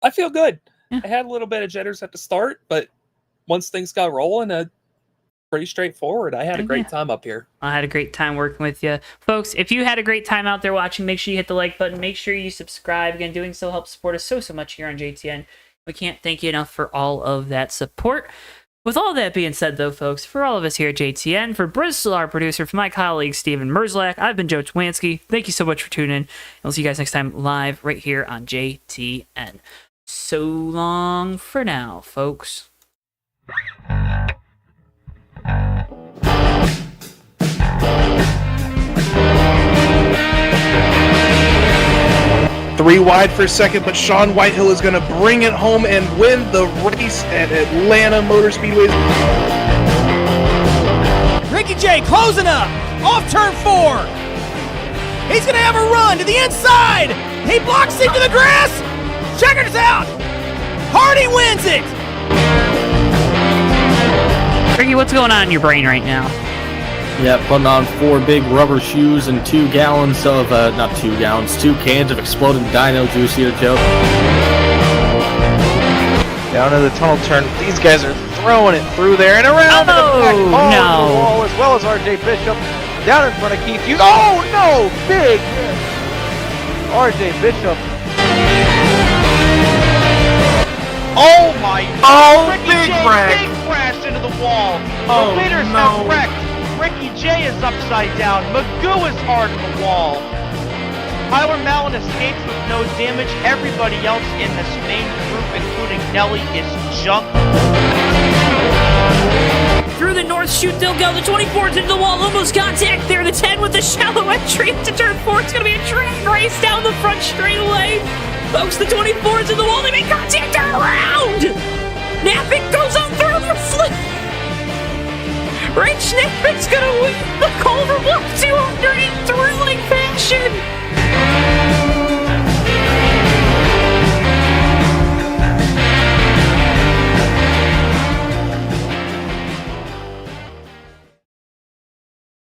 I feel good. Yeah. I had a little bit of jitters at the start, but once things got rolling, pretty straightforward. I had a great time up here. I had a great time working with you. Folks, if you had a great time out there watching, make sure you hit the like button. Make sure you subscribe. Again, doing so helps support us so much here on JTN. We can't thank you enough for all of that support. With all that being said, though, folks, for all of us here at JTN, for Bristol, our producer, for my colleague, Steven Merzlak, I've been Joe Twansky. Thank you so much for tuning in. We'll see you guys next time live right here on JTN. So long for now, folks. Three wide for second, but Sean Whitehill is going to bring it home and win the race at Atlanta Motor Speedway. Ricky J closing up off turn 4. He's going to have a run to the inside. He blocks into the grass. Checkers out. Hardy wins it. Ricky, what's going on in your brain right now? Yeah, putting on 4 big rubber shoes and 2 gallons of, not 2 gallons, 2 cans of exploding dino juice here, Joe. Down to the tunnel turn. These guys are throwing it through there and around to the back. No. The wall, as well as RJ Bishop. Down in front of Keith Hughes. Oh, no! Big hit. RJ Bishop. Oh my Oh, Ricky big J wreck. big crash into the wall. Oh, The leaders no. have wrecked. Ricky J is upside down. Magoo is hard in the wall. Tyler Mallon escapes with no damage. Everybody else in this main group, including Nelly, is junk. Through the north chute they'll go. The 24's into the wall. Almost contact there. The 10 with the shallow entry into turn 4. It's going to be a drag race down the front straightaway. Folks, the 24's in the wall. They make contact around. Napick goes on through the flip. Rich Napick's going to win.